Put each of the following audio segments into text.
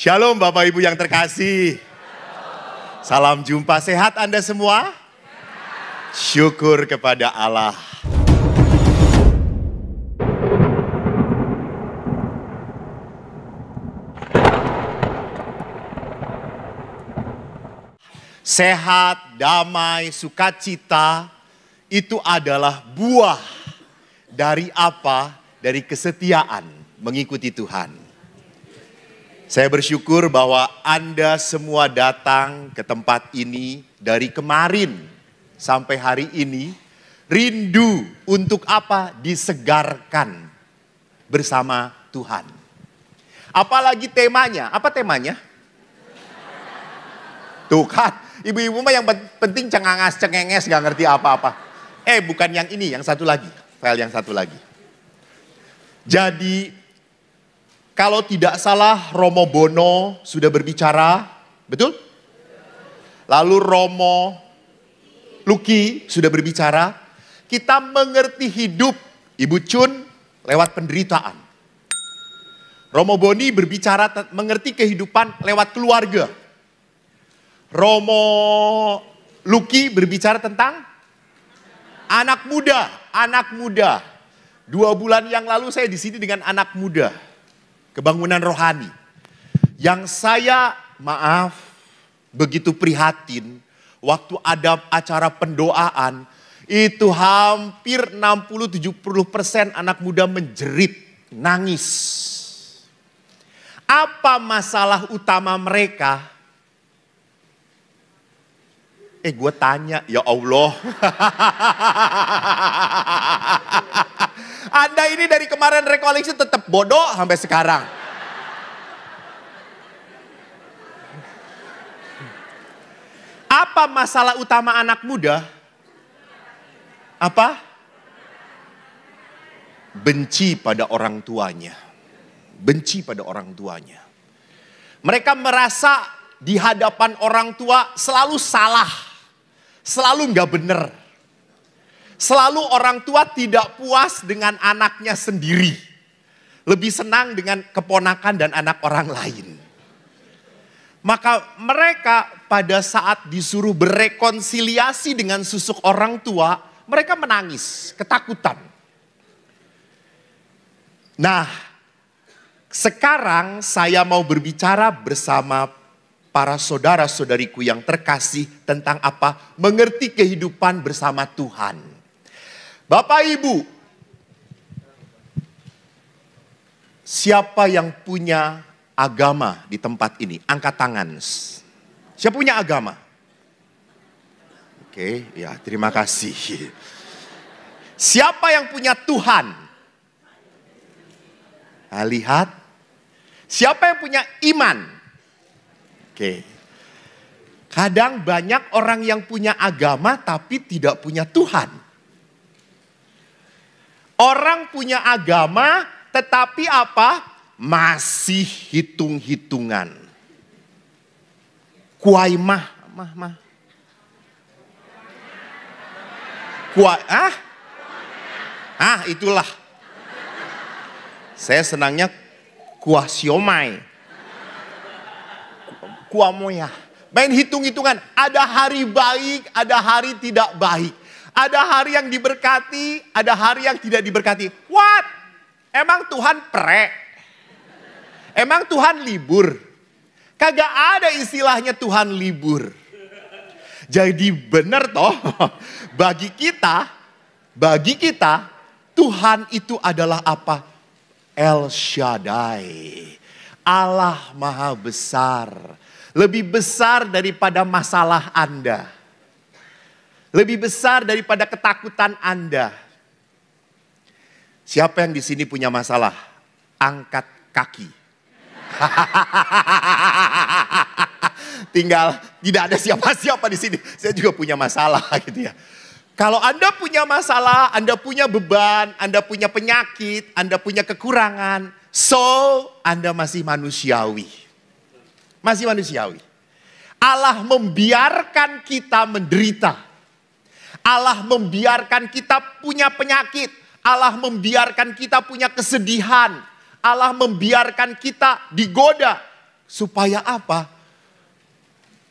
Shalom Bapak Ibu yang terkasih. Salam jumpa, sehat Anda semua? Syukur kepada Allah. Sehat, damai, sukacita itu adalah buah dari apa? Dari kesetiaan mengikuti Tuhan. Saya bersyukur bahwa Anda semua datang ke tempat ini dari kemarin sampai hari ini. Rindu untuk apa? Disegarkan bersama Tuhan. Apalagi temanya? Apa temanya? Tuh kan, ibu-ibu mah yang penting cengenges gak ngerti apa-apa. Bukan yang ini, yang satu lagi. File yang satu lagi. Jadi, kalau tidak salah Romo Bono sudah berbicara, betul? Lalu Romo Luki sudah berbicara. Kita mengerti hidup, Ibu Chun, lewat penderitaan. Romo Boni berbicara mengerti kehidupan lewat keluarga. Romo Luki berbicara tentang anak muda. 2 bulan yang lalu saya di sini dengan anak muda. Kebangunan rohani. Yang saya, begitu prihatin. Waktu ada acara pendoaan, itu hampir 60-70% anak muda menjerit, nangis. Apa masalah utama mereka? Gue tanya, ya Allah. Anda ini dari kemarin rekoleksi tetap bodoh sampai sekarang. Apa masalah utama anak muda? Apa? Benci pada orang tuanya. Benci pada orang tuanya. Mereka merasa di hadapan orang tua selalu salah. Selalu nggak benar. Selalu orang tua tidak puas dengan anaknya sendiri. Lebih senang dengan keponakan dan anak orang lain. Maka mereka pada saat disuruh berekonsiliasi dengan susuk orang tua, mereka menangis, ketakutan. Nah, sekarang saya mau berbicara bersama para saudara-saudariku yang terkasih tentang apa? Mengerti kehidupan bersama Tuhan. Bapak Ibu, siapa yang punya agama di tempat ini? Angkat tangan. Siapa punya agama? Oke, ya terima kasih. Siapa yang punya Tuhan? Nah, lihat. Siapa yang punya iman? Oke. Kadang banyak orang yang punya agama tapi tidak punya Tuhan. Orang punya agama tetapi apa? Masih hitung-hitungan. Kuaimah. Itulah. Saya senangnya kuah siomay. Kuah moya. Main hitung-hitungan. Ada hari baik, ada hari tidak baik. Ada hari yang diberkati, ada hari yang tidak diberkati. What? Emang Tuhan pre? Emang Tuhan libur? Kagak ada istilahnya Tuhan libur. Jadi benar toh, bagi kita Tuhan itu adalah apa? El Shaddai. Allah Maha Besar. Lebih besar daripada masalah Anda. Lebih besar daripada ketakutan Anda. Siapa yang di sini punya masalah? Angkat kaki. Tinggal tidak ada siapa-siapa di sini. Saya juga punya masalah gitu ya. Kalau Anda punya masalah, Anda punya beban, Anda punya penyakit, Anda punya kekurangan. So, Anda masih manusiawi. Masih manusiawi. Allah membiarkan kita menderita. Allah membiarkan kita punya penyakit. Allah membiarkan kita punya kesedihan. Allah membiarkan kita digoda Supaya apa?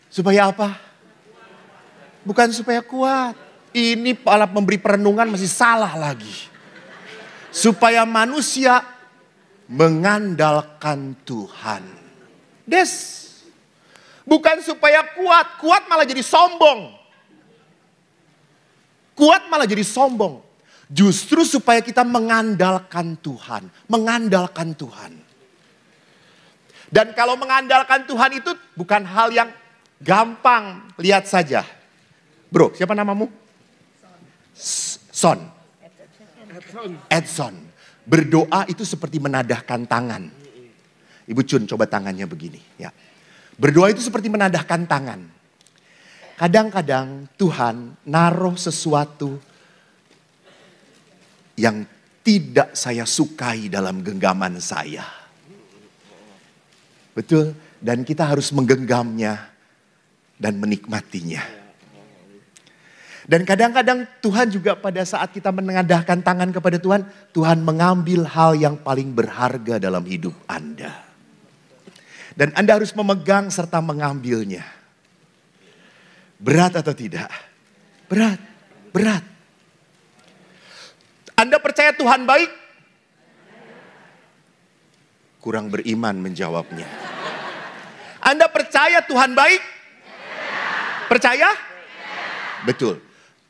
Supaya apa? Bukan supaya kuat. Ini para pemberi perenungan masih salah lagi. Supaya manusia mengandalkan Tuhan. Bukan supaya kuat. Kuat malah jadi sombong. Kuat malah jadi sombong. Justru supaya kita mengandalkan Tuhan. Mengandalkan Tuhan. Dan kalau mengandalkan Tuhan itu bukan hal yang gampang. Lihat saja. Bro, siapa namamu? Son. Edson. Berdoa itu seperti menadahkan tangan. Ibu Cun coba tangannya begini. Ya. Berdoa itu seperti menadahkan tangan. Kadang-kadang Tuhan naruh sesuatu yang tidak saya sukai dalam genggaman saya. Betul, dan kita harus menggenggamnya dan menikmatinya. Dan kadang-kadang Tuhan juga pada saat kita menengadahkan tangan kepada Tuhan, Tuhan mengambil hal yang paling berharga dalam hidup Anda. Dan Anda harus memegang serta mengambilnya. Berat atau tidak? Berat, berat. Anda percaya Tuhan baik? Kurang beriman menjawabnya. Anda percaya Tuhan baik? Percaya? Betul.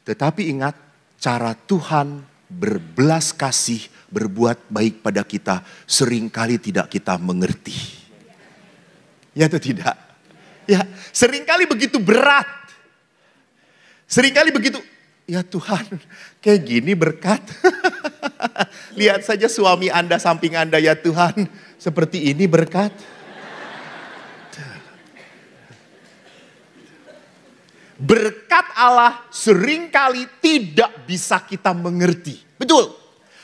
Tetapi ingat, cara Tuhan berbelas kasih, berbuat baik pada kita, seringkali tidak kita mengerti. Ya atau tidak? Ya, seringkali begitu berat. Seringkali begitu, ya Tuhan, kayak gini berkat. Lihat saja suami Anda samping Anda, ya Tuhan, seperti ini berkat. Berkat Allah seringkali tidak bisa kita mengerti. Betul.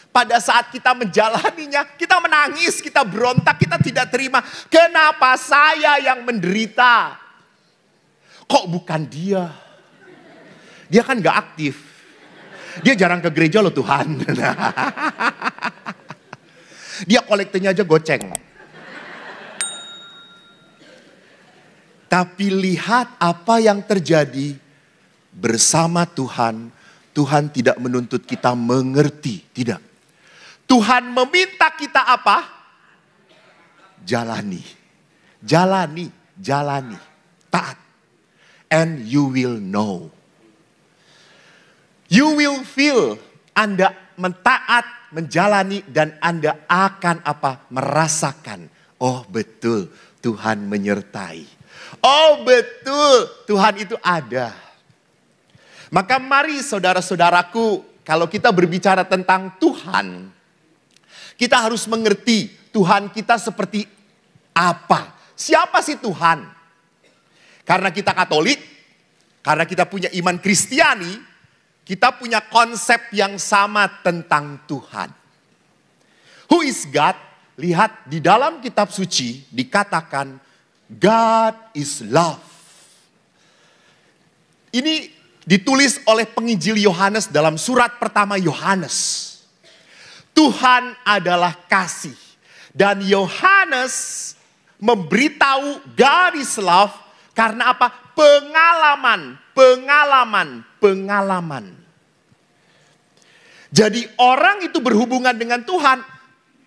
Pada saat kita menjalaninya, kita menangis, kita berontak, kita tidak terima. Kenapa saya yang menderita? Kok bukan dia? Dia kan gak aktif. Dia jarang ke gereja loh Tuhan. Dia kolektenya aja goceng. Tapi lihat apa yang terjadi bersama Tuhan. Tuhan tidak menuntut kita mengerti. Tidak. Tuhan meminta kita apa? Jalani. Jalani. Jalani. Taat. And you will know. You will feel. Anda mentaat, menjalani, dan Anda akan apa? Merasakan. Oh betul, Tuhan menyertai. Oh betul, Tuhan itu ada. Maka mari saudara-saudaraku, kalau kita berbicara tentang Tuhan, kita harus mengerti Tuhan kita seperti apa. Siapa sih Tuhan? Karena kita Katolik, karena kita punya iman Kristiani, kita punya konsep yang sama tentang Tuhan. Who is God? Lihat di dalam kitab suci dikatakan God is love. Ini ditulis oleh penginjil Yohanes dalam surat pertama Yohanes. Tuhan adalah kasih. Dan Yohanes memberitahu God is love karena apa? Pengalaman. Jadi orang itu berhubungan dengan Tuhan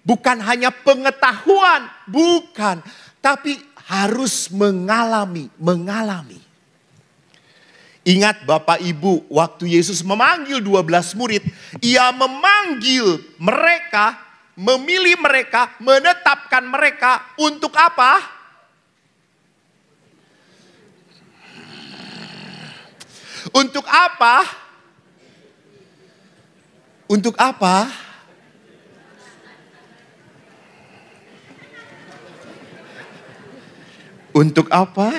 bukan hanya pengetahuan, bukan. Tapi harus mengalami. Ingat Bapak Ibu, waktu Yesus memanggil 12 murid, Ia memanggil mereka, memilih mereka, menetapkan mereka untuk apa? Untuk apa? Untuk apa? Untuk apa?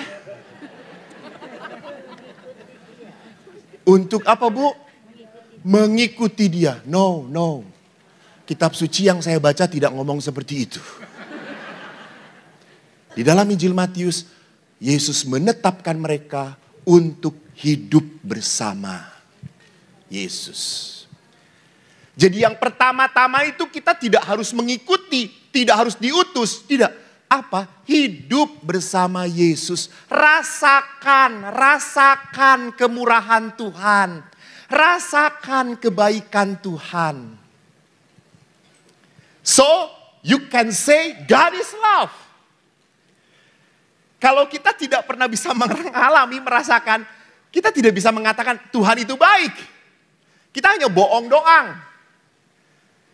Untuk apa, Bu? Mengikuti Dia. No. Kitab suci yang saya baca tidak ngomong seperti itu. Di dalam Injil Matius, Yesus menetapkan mereka untuk hidup bersama Yesus. Jadi yang pertama-tama itu kita tidak harus mengikuti, tidak harus diutus, tidak. apa? Hidup bersama Yesus. Rasakan kemurahan Tuhan. Rasakan kebaikan Tuhan. So, you can say God is love. Kalau kita tidak pernah bisa mengalami, merasakan, kita tidak bisa mengatakan Tuhan itu baik. Kita hanya bohong doang.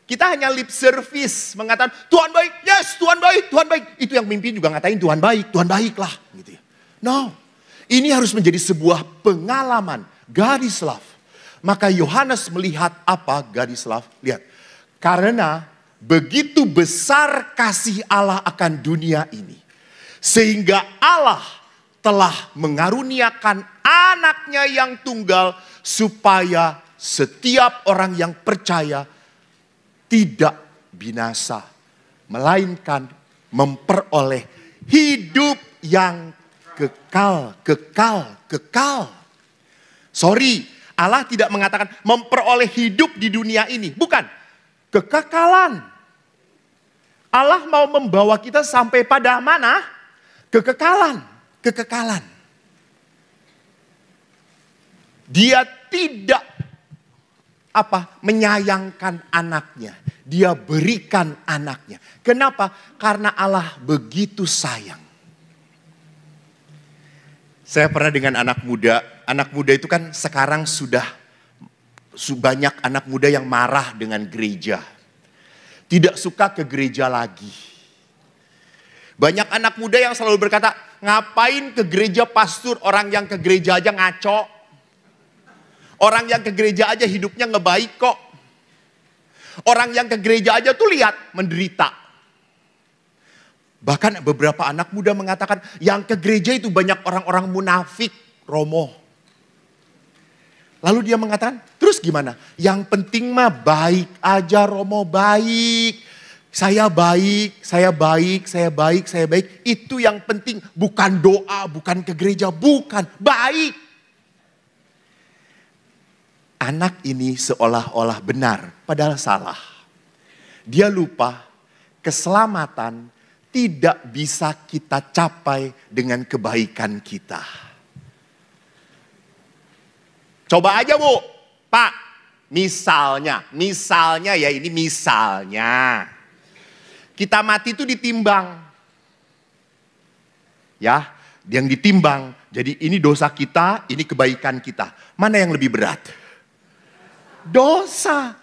Kita hanya lip service, mengatakan Tuhan baik, yes Tuhan baik, Tuhan baik. Itu yang mimpi juga ngatain Tuhan baiklah. Gitu ya. No, ini harus menjadi sebuah pengalaman. God is love. Maka Yohanes melihat apa God is love? Lihat, karena begitu besar kasih Allah akan dunia ini. Sehingga Allah telah mengaruniakan anaknya yang tunggal supaya setiap orang yang percaya tidak binasa, melainkan memperoleh hidup yang kekal. Sorry, Allah tidak mengatakan memperoleh hidup di dunia ini. Bukan, kekekalan. Allah mau membawa kita sampai pada mana? Kekekalan. Dia tidak menyayangkan anaknya. Dia berikan anaknya. Kenapa? Karena Allah begitu sayang. Saya pernah dengan anak muda. Anak muda itu kan sekarang sudah banyak anak muda yang marah dengan gereja. Tidak suka ke gereja lagi. Banyak anak muda yang selalu berkata, ngapain ke gereja pastor, orang yang ke gereja aja ngaco. Orang yang ke gereja aja hidupnya ngebaik kok. Orang yang ke gereja aja tuh lihat menderita. Bahkan beberapa anak muda mengatakan yang ke gereja itu banyak orang-orang munafik, Romo. Lalu dia mengatakan, terus gimana? Yang penting mah baik aja Romo, baik. Saya baik. Itu yang penting, bukan doa, bukan ke gereja, bukan, baik. Anak ini seolah-olah benar, padahal salah. Dia lupa keselamatan tidak bisa kita capai dengan kebaikan kita. Coba aja Bu, Pak, misalnya ya ini misalnya. Kita mati itu ditimbang. Ya, yang ditimbang. Jadi ini dosa kita, ini kebaikan kita. Mana yang lebih berat? Dosa.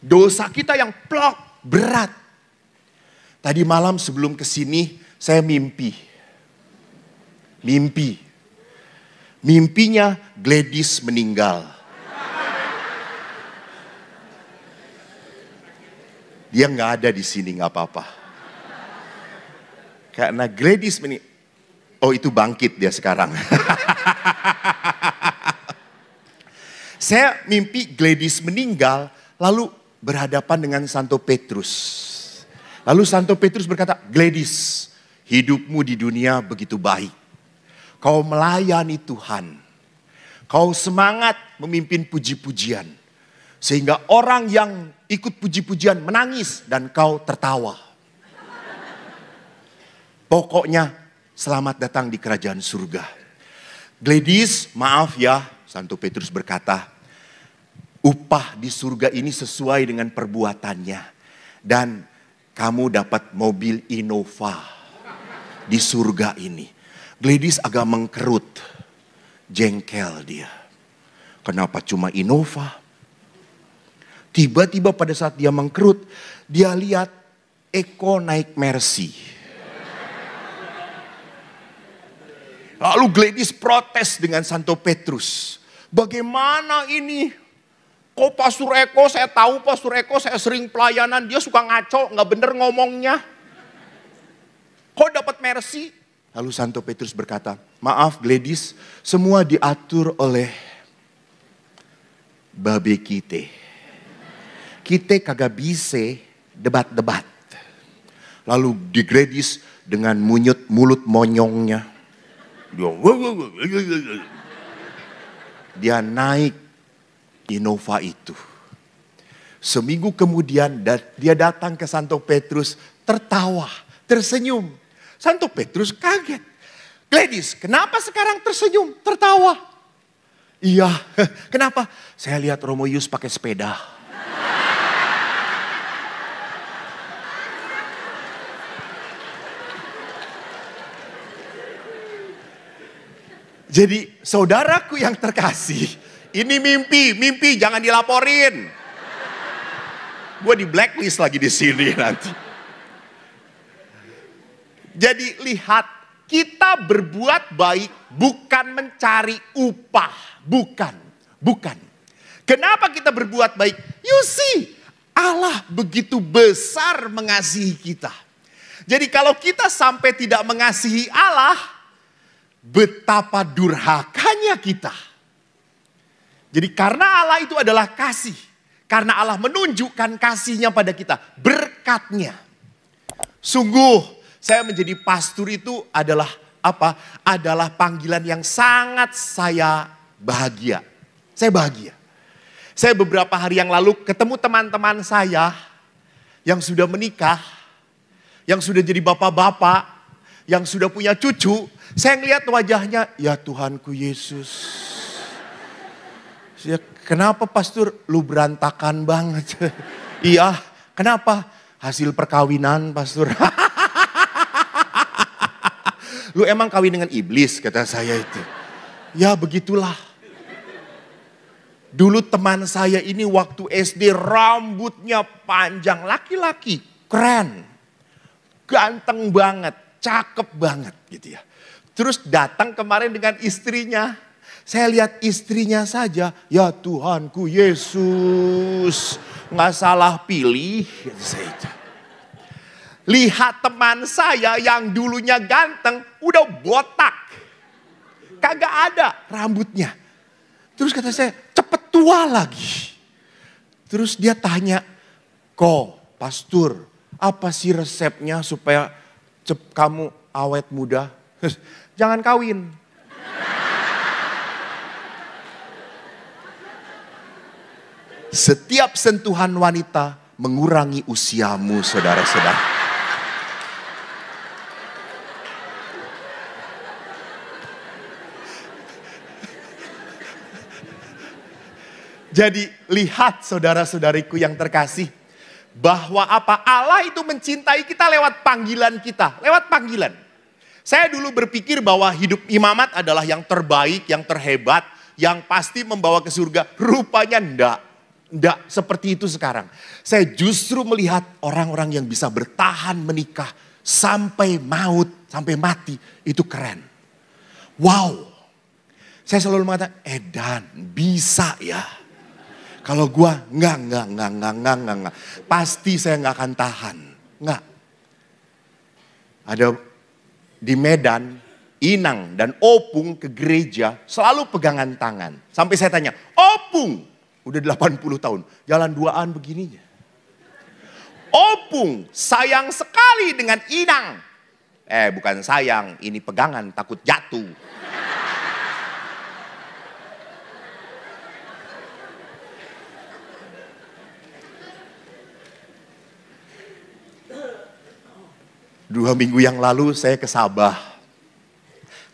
Dosa kita yang plok, berat. Tadi malam sebelum kesini saya mimpi. Mimpinya Gladys meninggal. Dia nggak ada di sini, nggak apa-apa. Karena Gladys meninggal. Oh itu bangkit dia sekarang. Saya mimpi Gladys meninggal lalu berhadapan dengan Santo Petrus. Lalu Santo Petrus berkata, Gladys, hidupmu di dunia begitu baik. Kau melayani Tuhan. Kau semangat memimpin puji-pujian. Sehingga orang yang ikut puji-pujian menangis dan kau tertawa. Pokoknya selamat datang di kerajaan surga. Gladys, maaf ya, Santo Petrus berkata, upah di surga ini sesuai dengan perbuatannya. Dan kamu dapat mobil Innova di surga ini. Gladys agak mengkerut, jengkel dia. Kenapa cuma Innova? Tiba-tiba pada saat dia mengkerut, dia lihat Eko naik Mercy. Lalu Gladys protes dengan Santo Petrus. Bagaimana ini? Kok Pastor Eko, saya tahu Pastor Eko, saya sering pelayanan, dia suka ngaco, gak bener ngomongnya. Kok dapat Mercy? Lalu Santo Petrus berkata, maaf Gladys, semua diatur oleh babe kita. Kita kagak bisa debat-debat. Lalu di Gladys dengan mulut monyongnya. Dia naik Innova itu. Seminggu kemudian dia datang ke Santo Petrus tertawa, tersenyum. Santo Petrus kaget. Gladys, kenapa sekarang tersenyum, tertawa? Iya, kenapa? Saya lihat Romo Yus pakai sepeda. Jadi saudaraku yang terkasih, ini mimpi jangan dilaporin. Gue di blacklist lagi di sini nanti. Jadi lihat, kita berbuat baik bukan mencari upah. Bukan. Kenapa kita berbuat baik? You see, Allah begitu besar mengasihi kita. Jadi kalau kita sampai tidak mengasihi Allah, betapa durhakanya kita. Jadi karena Allah itu adalah kasih. Karena Allah menunjukkan kasihnya pada kita. Berkatnya. Sungguh saya menjadi pastor itu adalah apa? Adalah panggilan yang sangat saya bahagia. Saya bahagia. Saya beberapa hari yang lalu ketemu teman-teman saya yang sudah menikah. Yang sudah jadi bapak-bapak. Yang sudah punya cucu. Saya ngelihat wajahnya, ya Tuhanku Yesus. Ya, kenapa pastor lu berantakan banget? Iya, kenapa? Hasil perkawinan pastor. Lu emang kawin dengan iblis, kata saya itu. Ya begitulah. Dulu teman saya ini waktu SD rambutnya panjang, laki-laki, keren. Ganteng banget, cakep banget gitu ya. Terus datang kemarin dengan istrinya. Saya lihat istrinya saja, ya Tuhanku Yesus, nggak salah pilih. Gitu saya itu. Lihat teman saya yang dulunya ganteng, udah botak. Kagak ada rambutnya. Terus kata saya, cepet tua lagi. Terus dia tanya, kok pastor, apa sih resepnya supaya kamu awet muda? Jangan kawin. Setiap sentuhan wanita mengurangi usiamu, saudara-saudara. Jadi lihat saudara-saudariku yang terkasih. Bahwa apa? Allah itu mencintai kita lewat panggilan kita. Lewat panggilan. Saya dulu berpikir bahwa hidup imamat adalah yang terbaik, yang terhebat. Yang pasti membawa ke surga. Rupanya enggak seperti itu sekarang. Saya justru melihat orang-orang yang bisa bertahan menikah. Sampai maut, sampai mati. Itu keren. Wow. Saya selalu mengatakan, Dan bisa ya. Kalau gua enggak. Pasti saya enggak akan tahan. Enggak. Ada di Medan, Inang dan Opung ke gereja selalu pegangan tangan. Sampai saya tanya, Opung udah 80 tahun, jalan duaan begininya. Opung sayang sekali dengan Inang. Bukan sayang, ini pegangan takut jatuh. Dua minggu yang lalu saya ke Sabah.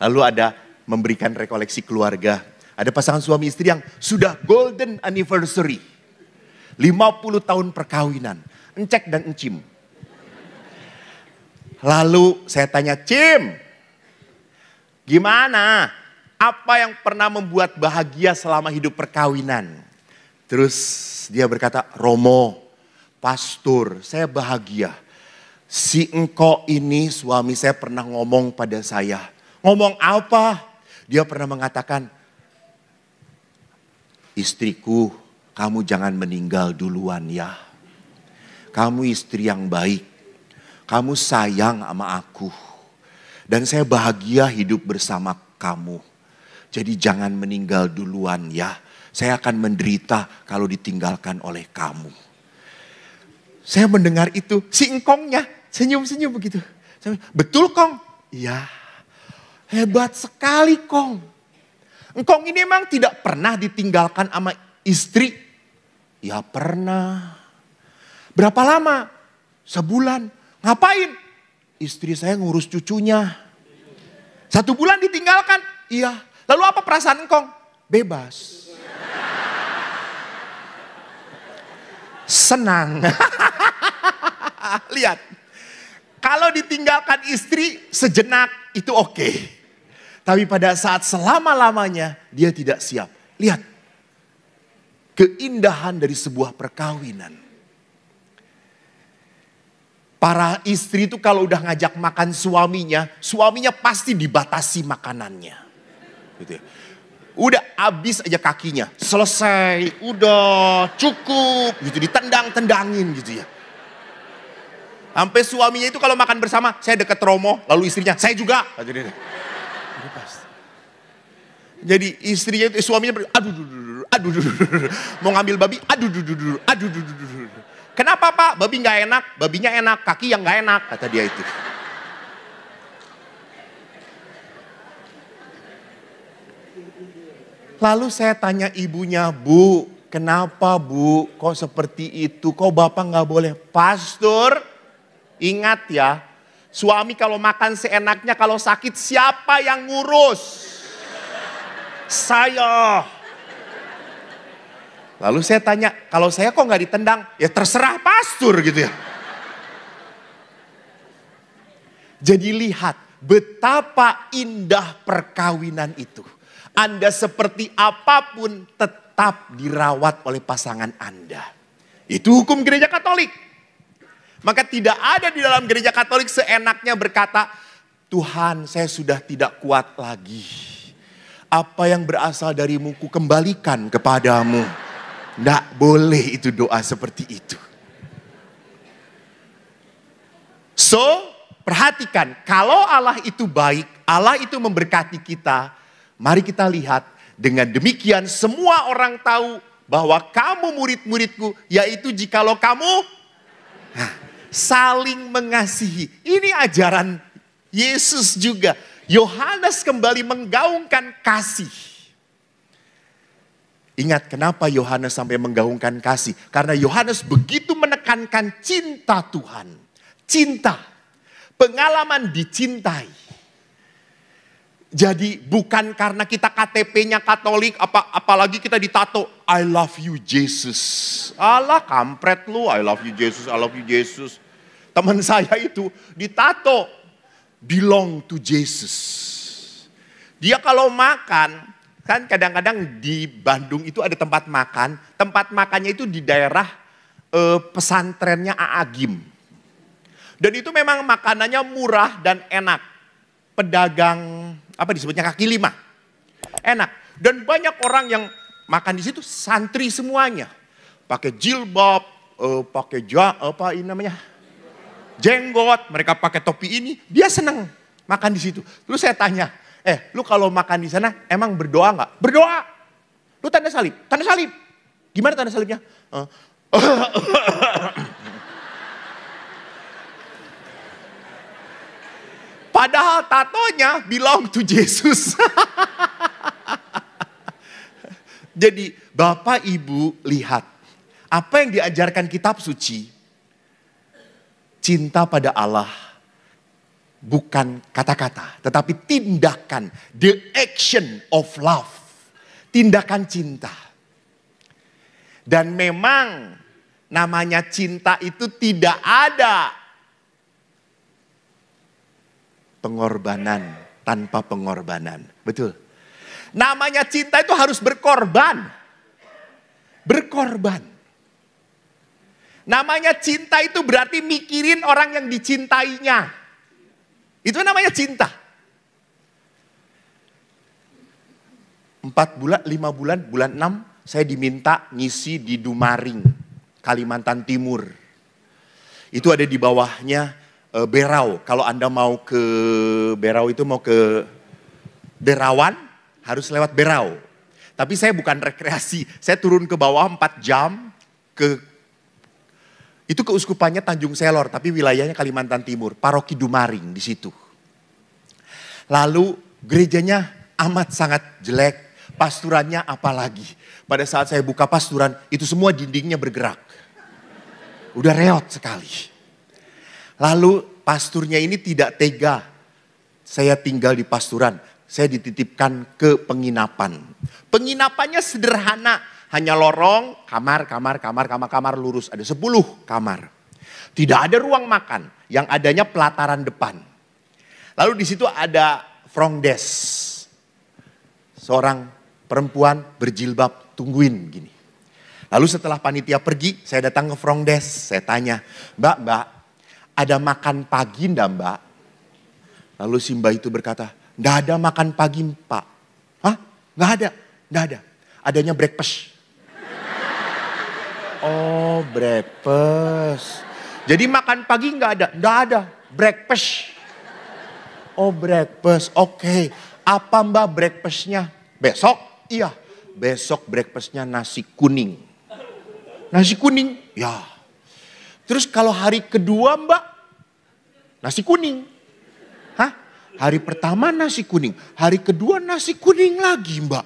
Lalu ada memberikan rekoleksi keluarga. Ada pasangan suami istri yang sudah golden anniversary. 50 tahun perkawinan. Encek dan encim. Lalu saya tanya, Cim, gimana? Apa yang pernah membuat bahagia selama hidup perkawinan? Terus dia berkata, Romo, pastor, saya bahagia. Si engkau ini suami saya pernah ngomong pada saya. Ngomong apa? Dia pernah mengatakan, istriku, kamu jangan meninggal duluan ya. Kamu istri yang baik. Kamu sayang sama aku. Dan saya bahagia hidup bersama kamu. Jadi jangan meninggal duluan ya. Saya akan menderita kalau ditinggalkan oleh kamu. Saya mendengar itu, si engkongnya senyum-senyum begitu. Betul Kong? Iya. Hebat sekali Kong. Engkong ini memang tidak pernah ditinggalkan sama istri. Ya pernah. Berapa lama? Sebulan. Ngapain? Istri saya ngurus cucunya. 1 bulan ditinggalkan? Iya. Lalu apa perasaan engkong? Bebas. Senang. Lihat. Kalau ditinggalkan istri sejenak itu oke. Tapi pada saat selama-lamanya dia tidak siap. Lihat. Keindahan dari sebuah perkawinan. Para istri itu kalau udah ngajak makan suaminya pasti dibatasi makanannya. Gitu ya. Udah habis aja kakinya, selesai, udah cukup, gitu ditendang-tendangin gitu ya. Sampai suaminya itu kalau makan bersama, saya deket Romo, lalu istrinya, saya juga. Jadi istrinya itu, suaminya, aduh, mau ngambil babi, aduh. Kenapa Pak? Babi nggak enak, babinya enak, kaki yang nggak enak, kata dia itu. Lalu saya tanya ibunya, Bu, kenapa Bu? Kok seperti itu? Kok Bapak nggak boleh? Pastor, ingat ya, suami kalau makan seenaknya, kalau sakit siapa yang ngurus? Saya. Lalu saya tanya, kalau saya kok nggak ditendang? Ya terserah pastor gitu ya. Jadi lihat betapa indah perkawinan itu. Anda seperti apapun tetap dirawat oleh pasangan Anda. Itu hukum gereja Katolik. Maka tidak ada di dalam gereja Katolik seenaknya berkata, Tuhan saya sudah tidak kuat lagi. Apa yang berasal darimu ku kembalikan kepadamu. Tidak boleh itu doa seperti itu. So, perhatikan, kalau Allah itu baik, Allah itu memberkati kita, mari kita lihat dengan demikian semua orang tahu bahwa kamu murid-muridku, yaitu jikalau kamu saling mengasihi. Ini ajaran Yesus juga. Yohanes kembali menggaungkan kasih. Ingat kenapa Yohanes sampai menggaungkan kasih? Karena Yohanes begitu menekankan cinta Tuhan. Cinta. Pengalaman dicintai. Jadi bukan karena kita KTP-nya Katolik, apalagi kita ditato, I love you Jesus. Alah kampret lu, I love you Jesus, I love you Jesus. Teman saya itu ditato, belong to Jesus. Dia kalau makan, kan kadang-kadang di Bandung itu ada tempat makan. Tempat makannya itu di daerah pesantrennya Aagim. Dan itu memang makanannya murah dan enak. Pedagang, apa disebutnya kaki lima. Enak. Dan banyak orang yang makan di situ santri semuanya. Pakai jilbab, pakai apa ini namanya? Jenggot, mereka pakai topi ini. Dia senang makan di situ. Terus saya tanya, lu kalau makan di sana emang berdoa nggak? Berdoa. Lu tanda salib, tanda salib. Gimana tanda salibnya? Padahal tatonya belong to Jesus. Jadi Bapak Ibu lihat apa yang diajarkan kitab suci. Cinta pada Allah bukan kata-kata, tetapi tindakan. The action of love. Tindakan cinta. Dan memang namanya cinta itu tidak ada pengorbanan tanpa pengorbanan. Betul. Namanya cinta itu harus berkorban. Berkorban. Namanya cinta itu berarti mikirin orang yang dicintainya. Itu namanya cinta. 4 bulan, 5 bulan, bulan 6 saya diminta ngisi di Dumaring, Kalimantan Timur. Itu ada di bawahnya Berau. Kalau Anda mau ke Berau itu mau ke Derawan, harus lewat Berau. Tapi saya bukan rekreasi, saya turun ke bawah 4 jam itu keuskupannya Tanjung Selor, tapi wilayahnya Kalimantan Timur, Paroki Dumaring di situ. Lalu gerejanya amat sangat jelek, pasturannya apalagi. Pada saat saya buka pasturan, itu semua dindingnya bergerak. Udah reot sekali. Lalu pasturnya ini tidak tega. Saya tinggal di pasturan. Saya dititipkan ke penginapan. Penginapannya sederhana. Hanya lorong, kamar lurus. Ada 10 kamar. Tidak ada ruang makan. Yang adanya pelataran depan. Lalu di situ ada front desk. Seorang perempuan berjilbab tungguin gini. Lalu setelah panitia pergi, saya datang ke front desk. Saya tanya, Mbak, ada makan pagi enggak Mbak? Lalu si Mbak itu berkata, enggak ada makan pagi Pak. Hah? Enggak ada. Adanya breakfast. Oh, breakfast. Jadi makan pagi enggak ada. Breakfast. Oh, breakfast. Oke. Apa Mbak breakfastnya? Besok? Iya. Besok breakfastnya nasi kuning. Nasi kuning? Ya. Terus kalau hari kedua Mbak? Nasi kuning. Hah? Hari pertama nasi kuning. Hari kedua nasi kuning lagi Mbak.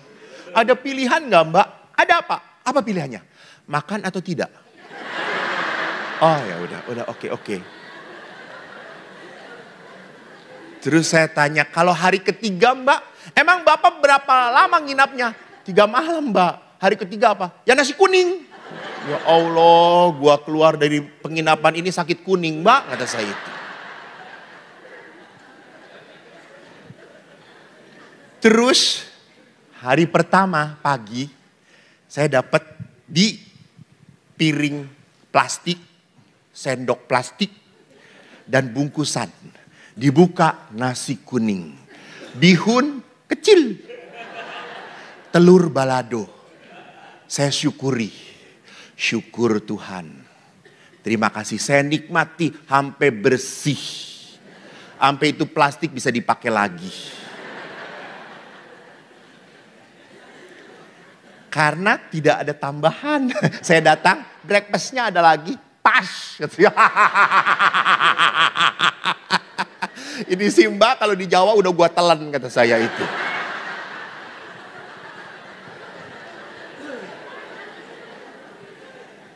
Ada pilihan nggak Mbak? Ada apa? Apa pilihannya? Makan atau tidak? Oh ya udah oke. Terus saya tanya, kalau hari ketiga Mbak, emang Bapak berapa lama nginapnya? 3 malam Mbak. Hari ketiga apa? Ya nasi kuning. Ya Allah, gua keluar dari penginapan ini sakit kuning Mbak, kata saya itu. Terus hari pertama pagi, saya dapat di piring plastik, sendok plastik, dan bungkusan. Dibuka nasi kuning. Bihun kecil. Telur balado. Saya syukuri. Syukur Tuhan. Terima kasih. Saya nikmati sampai bersih. Sampai itu plastik bisa dipakai lagi. Karena tidak ada tambahan. Saya datang, breakfastnya ada lagi. Pas. Ini sih Mbak kalau di Jawa udah gua telan kata saya itu.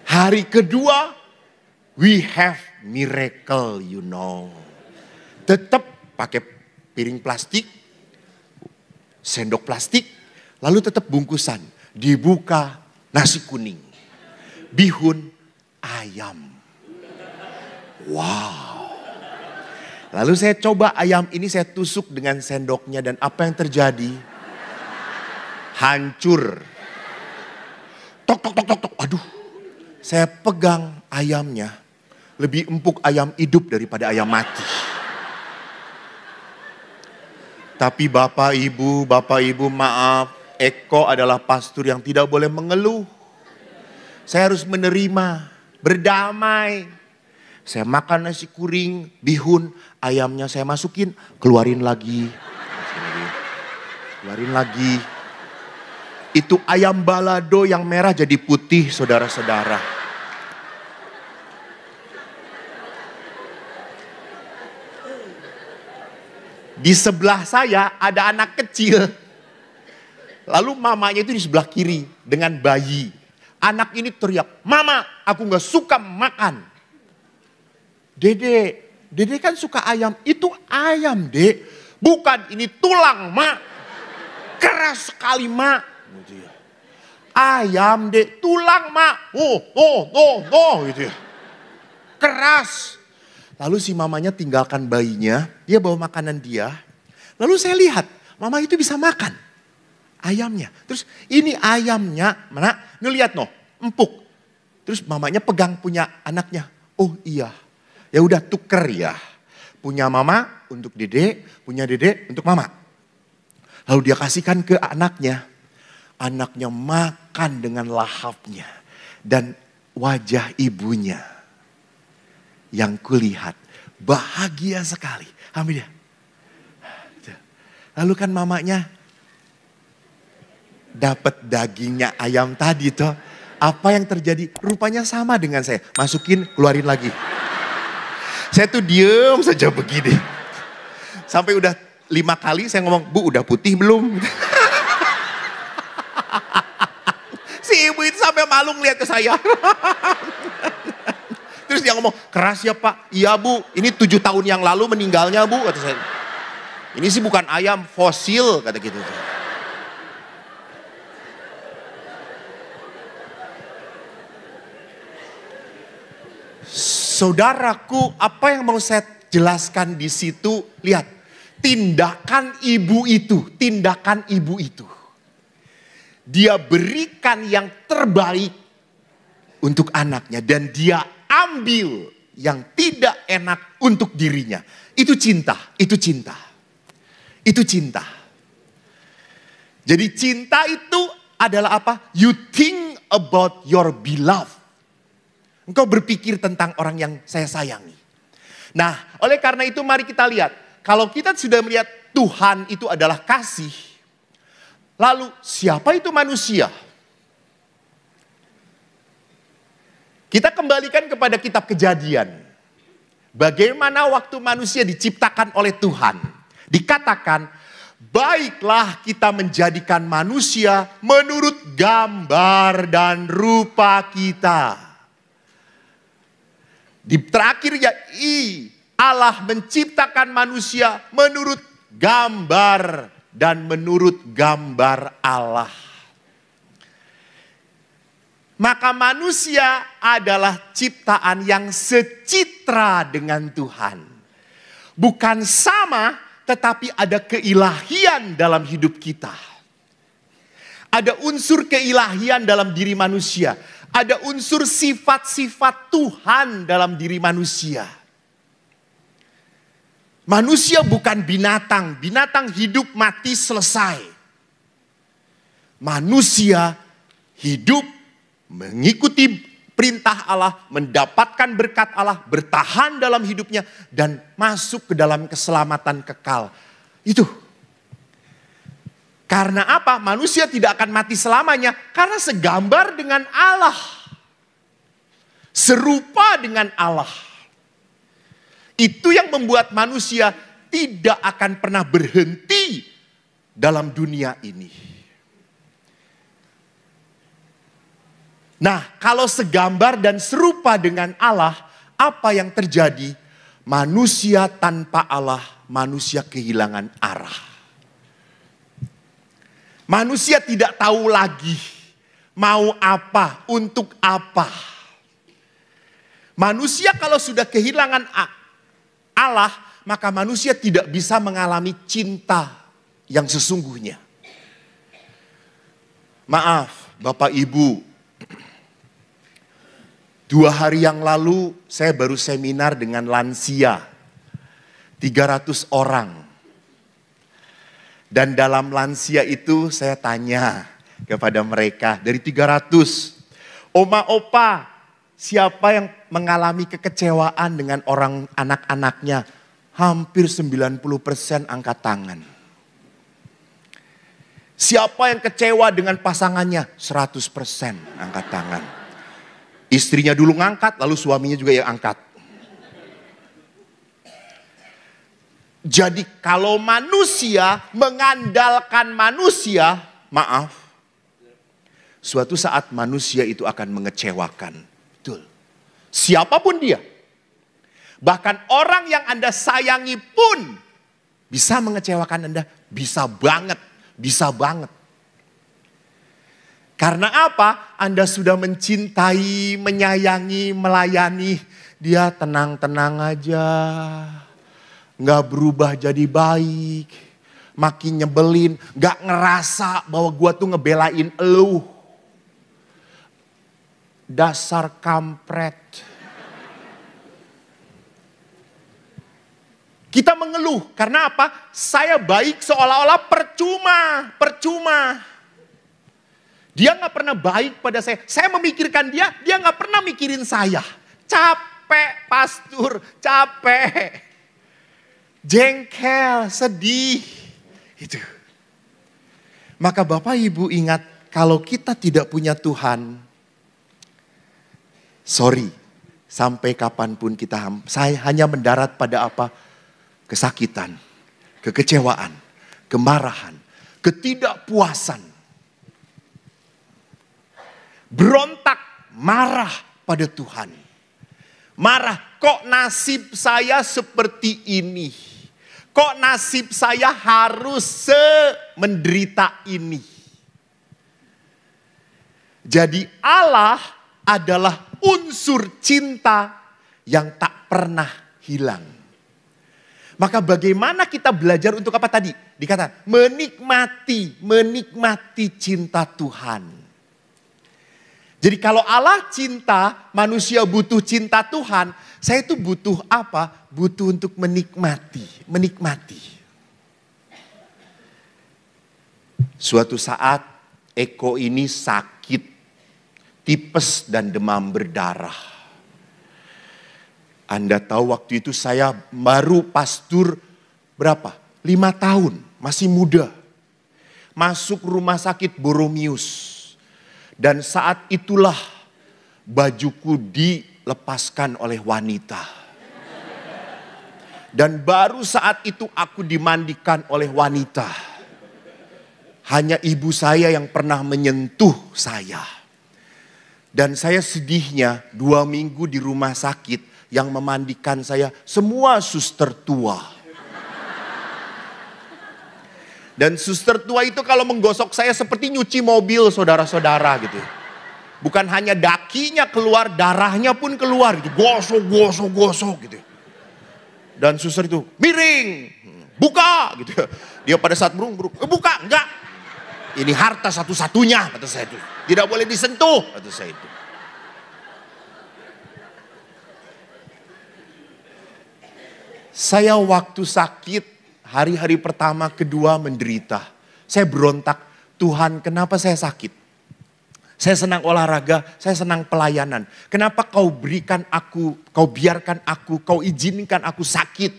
Hari kedua, we have miracle you know. Tetap pakai piring plastik, sendok plastik, lalu tetap bungkusan. Dibuka nasi kuning, bihun ayam. Wow. Lalu saya coba ayam ini saya tusuk dengan sendoknya dan apa yang terjadi? Hancur. Tok. Aduh. Saya pegang ayamnya. Lebih empuk ayam hidup daripada ayam mati. Tapi Bapak Ibu maaf. Eko adalah pastor yang tidak boleh mengeluh. Saya harus menerima, berdamai. Saya makan nasi kuning, bihun, ayamnya saya masukin, keluarin lagi. Keluarin lagi. Itu ayam balado yang merah jadi putih, saudara-saudara. Di sebelah saya ada anak kecil. Lalu mamanya itu di sebelah kiri dengan bayi. Anak ini teriak, Mama aku gak suka makan. Dede kan suka ayam. Itu ayam Dek. Bukan ini tulang Mak. Keras sekali Mak. Ayam Dek, tulang Mak. Oh gitu ya. Keras. Lalu si mamanya tinggalkan bayinya. Dia bawa makanan dia. Lalu saya lihat mama itu bisa makan. Ayamnya. Terus ini ayamnya, mana? Ngeliat empuk. Terus mamanya pegang punya anaknya. Oh iya. Ya udah tuker ya. Punya mama untuk Dede, punya Dede untuk mama. Lalu dia kasihkan ke anaknya. Anaknya makan dengan lahapnya. Dan wajah ibunya yang kulihat bahagia sekali. Ambil dia. Lalu kan mamanya dapat dagingnya ayam tadi toh. Apa yang terjadi? Rupanya sama dengan saya. Masukin, keluarin lagi. Saya tuh diem saja begini. Sampai udah 5 kali saya ngomong, Bu udah putih belum? Si ibu itu sampai malu ngeliat ke saya. Terus dia ngomong, keras ya Pak. Iya Bu, ini 7 tahun yang lalu meninggalnya Bu, kata saya. Ini sih bukan ayam, fosil, kata gitu. Saudaraku, apa yang mau saya jelaskan di situ? Lihat, tindakan ibu itu. Dia berikan yang terbaik untuk anaknya dan dia ambil yang tidak enak untuk dirinya. Itu cinta. Jadi cinta itu adalah apa? You think about your beloved. Engkau berpikir tentang orang yang saya sayangi. Nah, oleh karena itu mari kita lihat. Kalau kita sudah melihat Tuhan itu adalah kasih. Lalu siapa itu manusia? Kita kembalikan kepada kitab Kejadian. Bagaimana waktu manusia diciptakan oleh Tuhan. Dikatakan, baiklah kita menjadikan manusia menurut gambar dan rupa kita. Di terakhirnya Allah menciptakan manusia menurut gambar dan menurut gambar Allah. Maka manusia adalah ciptaan yang secitra dengan Tuhan. Bukan sama, tetapi ada keilahian dalam hidup kita. Ada unsur keilahian dalam diri manusia. Ada unsur sifat-sifat Tuhan dalam diri manusia. Manusia bukan binatang. Binatang hidup mati selesai. Manusia hidup mengikuti perintah Allah, mendapatkan berkat Allah, bertahan dalam hidupnya dan masuk ke dalam keselamatan kekal. Itu. Karena apa? Manusia tidak akan mati selamanya. Karena segambar dengan Allah. Serupa dengan Allah. Itu yang membuat manusia tidak akan pernah berhenti dalam dunia ini. Nah, kalau segambar dan serupa dengan Allah, apa yang terjadi? Manusia tanpa Allah, manusia kehilangan arah. Manusia tidak tahu lagi mau apa, untuk apa. Manusia kalau sudah kehilangan Allah, maka manusia tidak bisa mengalami cinta yang sesungguhnya. Maaf, Bapak Ibu. 2 hari yang lalu saya baru seminar dengan lansia. 300 orang. Dan dalam lansia itu saya tanya kepada mereka dari 300. Oma, opa, siapa yang mengalami kekecewaan dengan orang anak-anaknya? Hampir 90% angkat tangan. Siapa yang kecewa dengan pasangannya? 100% angkat tangan. Istrinya dulu ngangkat, lalu suaminya juga yang angkat. Jadi kalau manusia mengandalkan manusia, maaf, suatu saat manusia itu akan mengecewakan. Betul. Siapapun dia. Bahkan orang yang Anda sayangi pun bisa mengecewakan Anda. Bisa banget, bisa banget. Karena apa? Anda sudah mencintai, menyayangi, melayani. Dia tenang-tenang aja. Nggak berubah jadi baik. Makin nyebelin. Nggak ngerasa bahwa gua tuh ngebelain elu. Dasar kampret. Kita mengeluh. Karena apa? Saya baik seolah-olah percuma. Dia nggak pernah baik pada saya. Saya memikirkan dia nggak pernah mikirin saya. Capek, pastor, capek. Jengkel, sedih. Itu. Maka Bapak Ibu ingat, kalau kita tidak punya Tuhan, sorry, sampai kapanpun saya hanya mendarat pada apa? Kesakitan, kekecewaan, kemarahan, ketidakpuasan. Berontak, marah pada Tuhan. Marah, kok nasib saya seperti ini? Kok nasib saya harus semenderita ini? Jadi Allah adalah unsur cinta yang tak pernah hilang. Maka bagaimana kita belajar untuk apa tadi? Dikata menikmati cinta Tuhan. Jadi kalau Allah cinta, manusia butuh cinta Tuhan. Saya itu butuh apa? Butuh untuk menikmati. Suatu saat Eko ini sakit, tipes dan demam berdarah. Anda tahu waktu itu saya baru pastur berapa? 5 tahun, masih muda. Masuk rumah sakit Boromius. Dan saat itulah bajuku dilepaskan oleh wanita. Dan baru saat itu aku dimandikan oleh wanita. Hanya ibu saya yang pernah menyentuh saya. Dan saya sedihnya 2 minggu di rumah sakit yang memandikan saya semua suster tua. Dan suster tua itu kalau menggosok saya seperti nyuci mobil saudara-saudara gitu. Bukan hanya dakinya keluar, darahnya pun keluar gitu. Gosok gitu. Dan suster itu miring, buka gitu. Dia pada saat buka, enggak. Ini harta satu-satunya kata saya itu. Tidak boleh disentuh kata saya itu. Saya waktu sakit, hari-hari pertama, kedua menderita. Saya berontak, Tuhan kenapa saya sakit? Saya senang olahraga, saya senang pelayanan. Kenapa kau berikan aku, kau biarkan aku, kau izinkan aku sakit?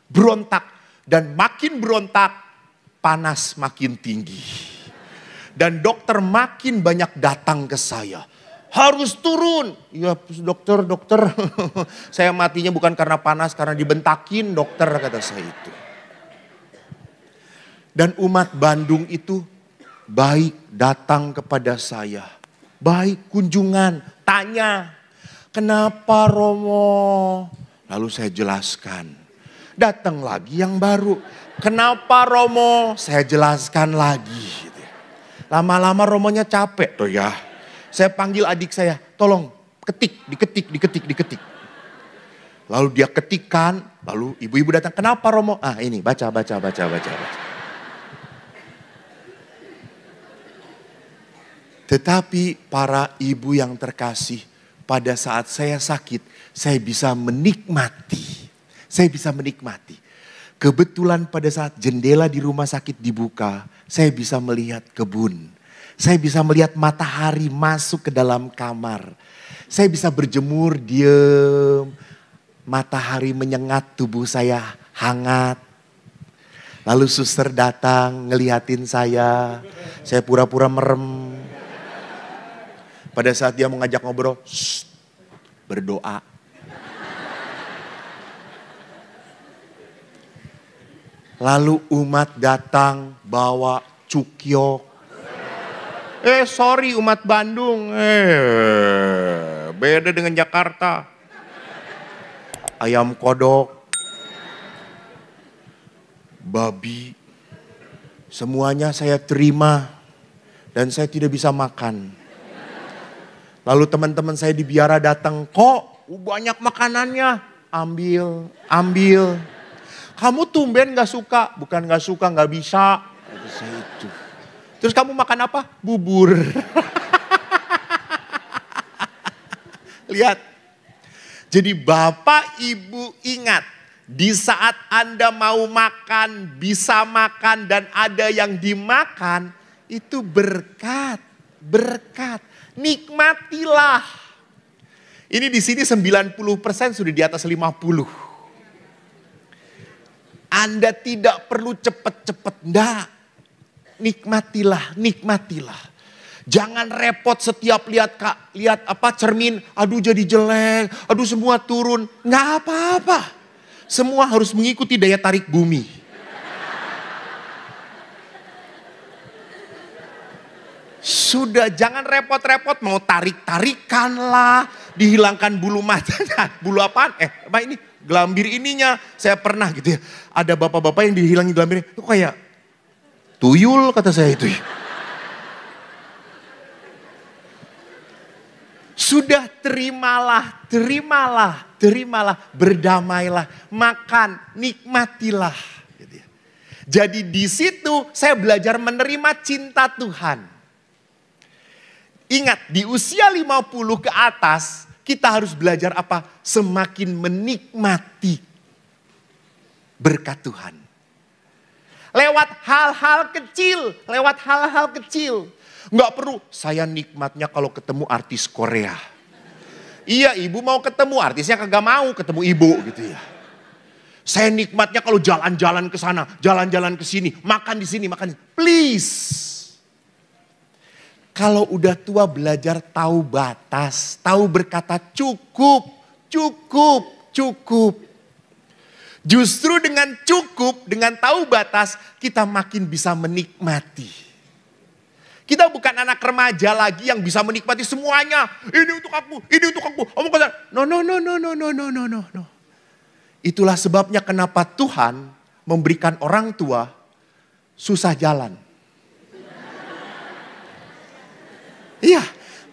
Berontak, dan makin berontak, panas makin tinggi. Dan dokter makin banyak datang ke saya. Harus turun. Ya dokter, saya matinya bukan karena panas, karena dibentakin dokter kata saya itu. Dan umat Bandung itu baik datang kepada saya. Baik kunjungan, tanya. Kenapa Romo? Lalu saya jelaskan. Datang lagi yang baru. Kenapa Romo? Saya jelaskan lagi. Lama-lama Romonya capek tuh ya. Saya panggil adik saya, tolong diketik. Lalu dia ketikkan, lalu ibu-ibu datang. Kenapa Romo? Ah ini baca. Tetapi para ibu yang terkasih, pada saat saya sakit, saya bisa menikmati. Kebetulan pada saat jendela di rumah sakit dibuka, saya bisa melihat kebun. Saya bisa melihat matahari masuk ke dalam kamar. Saya bisa berjemur, diem. Matahari menyengat tubuh saya hangat. Lalu suster datang ngeliatin saya. Saya pura-pura merem. Pada saat dia mengajak ngobrol, berdoa. Lalu umat datang bawa cukyok. Sorry umat Bandung. Beda dengan Jakarta. Ayam kodok. Babi. Semuanya saya terima. Dan saya tidak bisa makan. Lalu teman-teman saya di biara datang, kok banyak makanannya. Ambil. Kamu tumben gak suka? Bukan gak suka, gak bisa. Kata saya itu. Terus kamu makan apa? Bubur. Lihat. Jadi Bapak Ibu ingat. Di saat Anda mau makan, bisa makan dan ada yang dimakan. Itu berkat. Nikmatilah. Ini di sini 90% sudah di atas 50. Anda tidak perlu cepat-cepat. Enggak. Nikmatilah. Jangan repot setiap lihat cermin. Aduh jadi jelek. Aduh semua turun. Enggak apa-apa. Semua harus mengikuti daya tarik bumi. Sudah jangan repot-repot mau tarik-tarikan lah. dihilangkan bulu matanya, bulu apaan? Apa ini? Gelambir ininya, saya pernah gitu ya. Ada bapak-bapak yang dihilangi gelambirnya, itu kayak tuyul kata saya itu ya. Sudah terimalah, berdamailah, makan, nikmatilah. Gitu ya. Jadi di situ saya belajar menerima cinta Tuhan. Ingat, di usia 50 ke atas, kita harus belajar apa? Semakin menikmati berkat Tuhan. Lewat hal-hal kecil. Nggak perlu, saya nikmatnya kalau ketemu artis Korea. Iya, ibu mau ketemu, artisnya kagak mau ketemu ibu gitu ya. Saya nikmatnya kalau jalan-jalan ke sana, jalan-jalan ke sini, makan di sini, makan di sini. Please. Kalau udah tua belajar tahu batas, tahu berkata cukup. Justru dengan cukup, dengan tahu batas, kita makin bisa menikmati. Kita bukan anak remaja lagi yang bisa menikmati semuanya. Ini untuk aku. Kamu kata, no. Itulah sebabnya kenapa Tuhan memberikan orang tua susah jalan. Iya,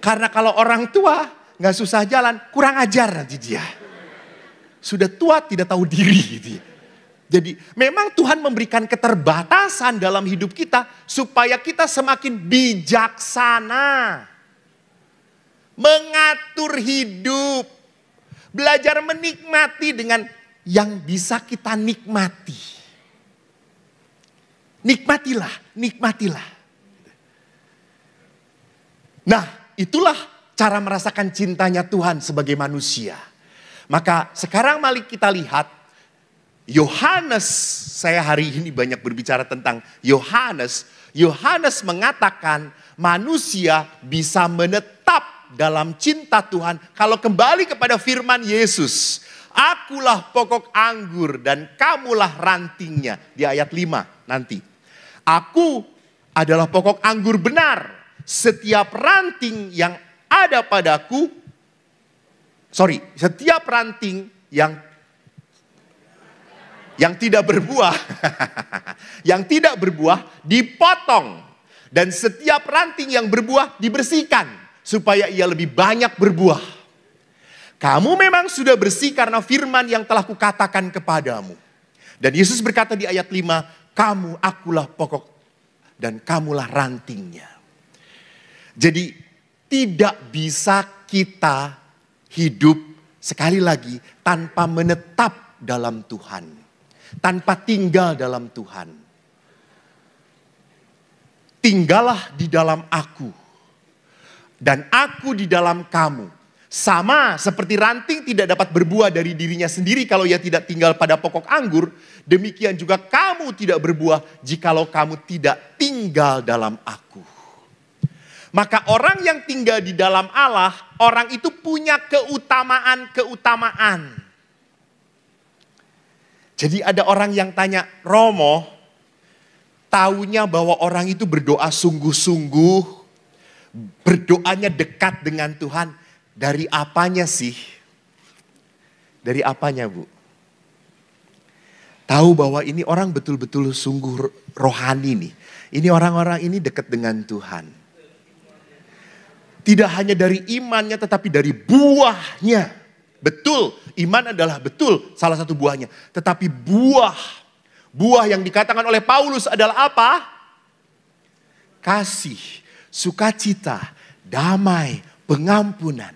karena kalau orang tua gak susah jalan, kurang ajar nanti dia. Sudah tua tidak tahu diri gitu ya. Jadi memang Tuhan memberikan keterbatasan dalam hidup kita supaya kita semakin bijaksana. Mengatur hidup. Belajar menikmati dengan yang bisa kita nikmati. Nikmatilah. Nah, itulah cara merasakan cintanya Tuhan sebagai manusia. Maka sekarang mari kita lihat Yohanes, saya hari ini banyak berbicara tentang Yohanes. Yohanes mengatakan manusia bisa menetap dalam cinta Tuhan kalau kembali kepada firman Yesus. Akulah pokok anggur dan kamulah rantingnya. Di ayat 5 nanti. Aku adalah pokok anggur benar. Setiap ranting yang ada padaku, setiap ranting yang tidak berbuah dipotong, dan setiap ranting yang berbuah dibersihkan supaya ia lebih banyak berbuah. Kamu memang sudah bersih karena firman yang telah kukatakan kepadamu. Dan Yesus berkata di ayat 5, akulah pokok dan kamulah rantingnya. Jadi tidak bisa kita hidup sekali lagi tanpa menetap dalam Tuhan. Tanpa tinggal dalam Tuhan. Tinggallah di dalam aku. Dan aku di dalam kamu. Sama seperti ranting tidak dapat berbuah dari dirinya sendiri kalau ia tidak tinggal pada pokok anggur. Demikian juga kamu tidak berbuah jikalau kamu tidak tinggal dalam aku. Maka orang yang tinggal di dalam Allah, orang itu punya keutamaan. Jadi ada orang yang tanya, Romo, taunya bahwa orang itu berdoa sungguh-sungguh, berdoanya dekat dengan Tuhan. Dari apanya sih? Dari apanya, Bu? Tahu bahwa ini orang betul-betul sungguh rohani nih. Ini orang-orang ini dekat dengan Tuhan. Tidak hanya dari imannya tetapi dari buahnya. Betul, iman adalah betul salah satu buahnya. Tetapi buah yang dikatakan oleh Paulus adalah apa? Kasih, sukacita, damai, pengampunan.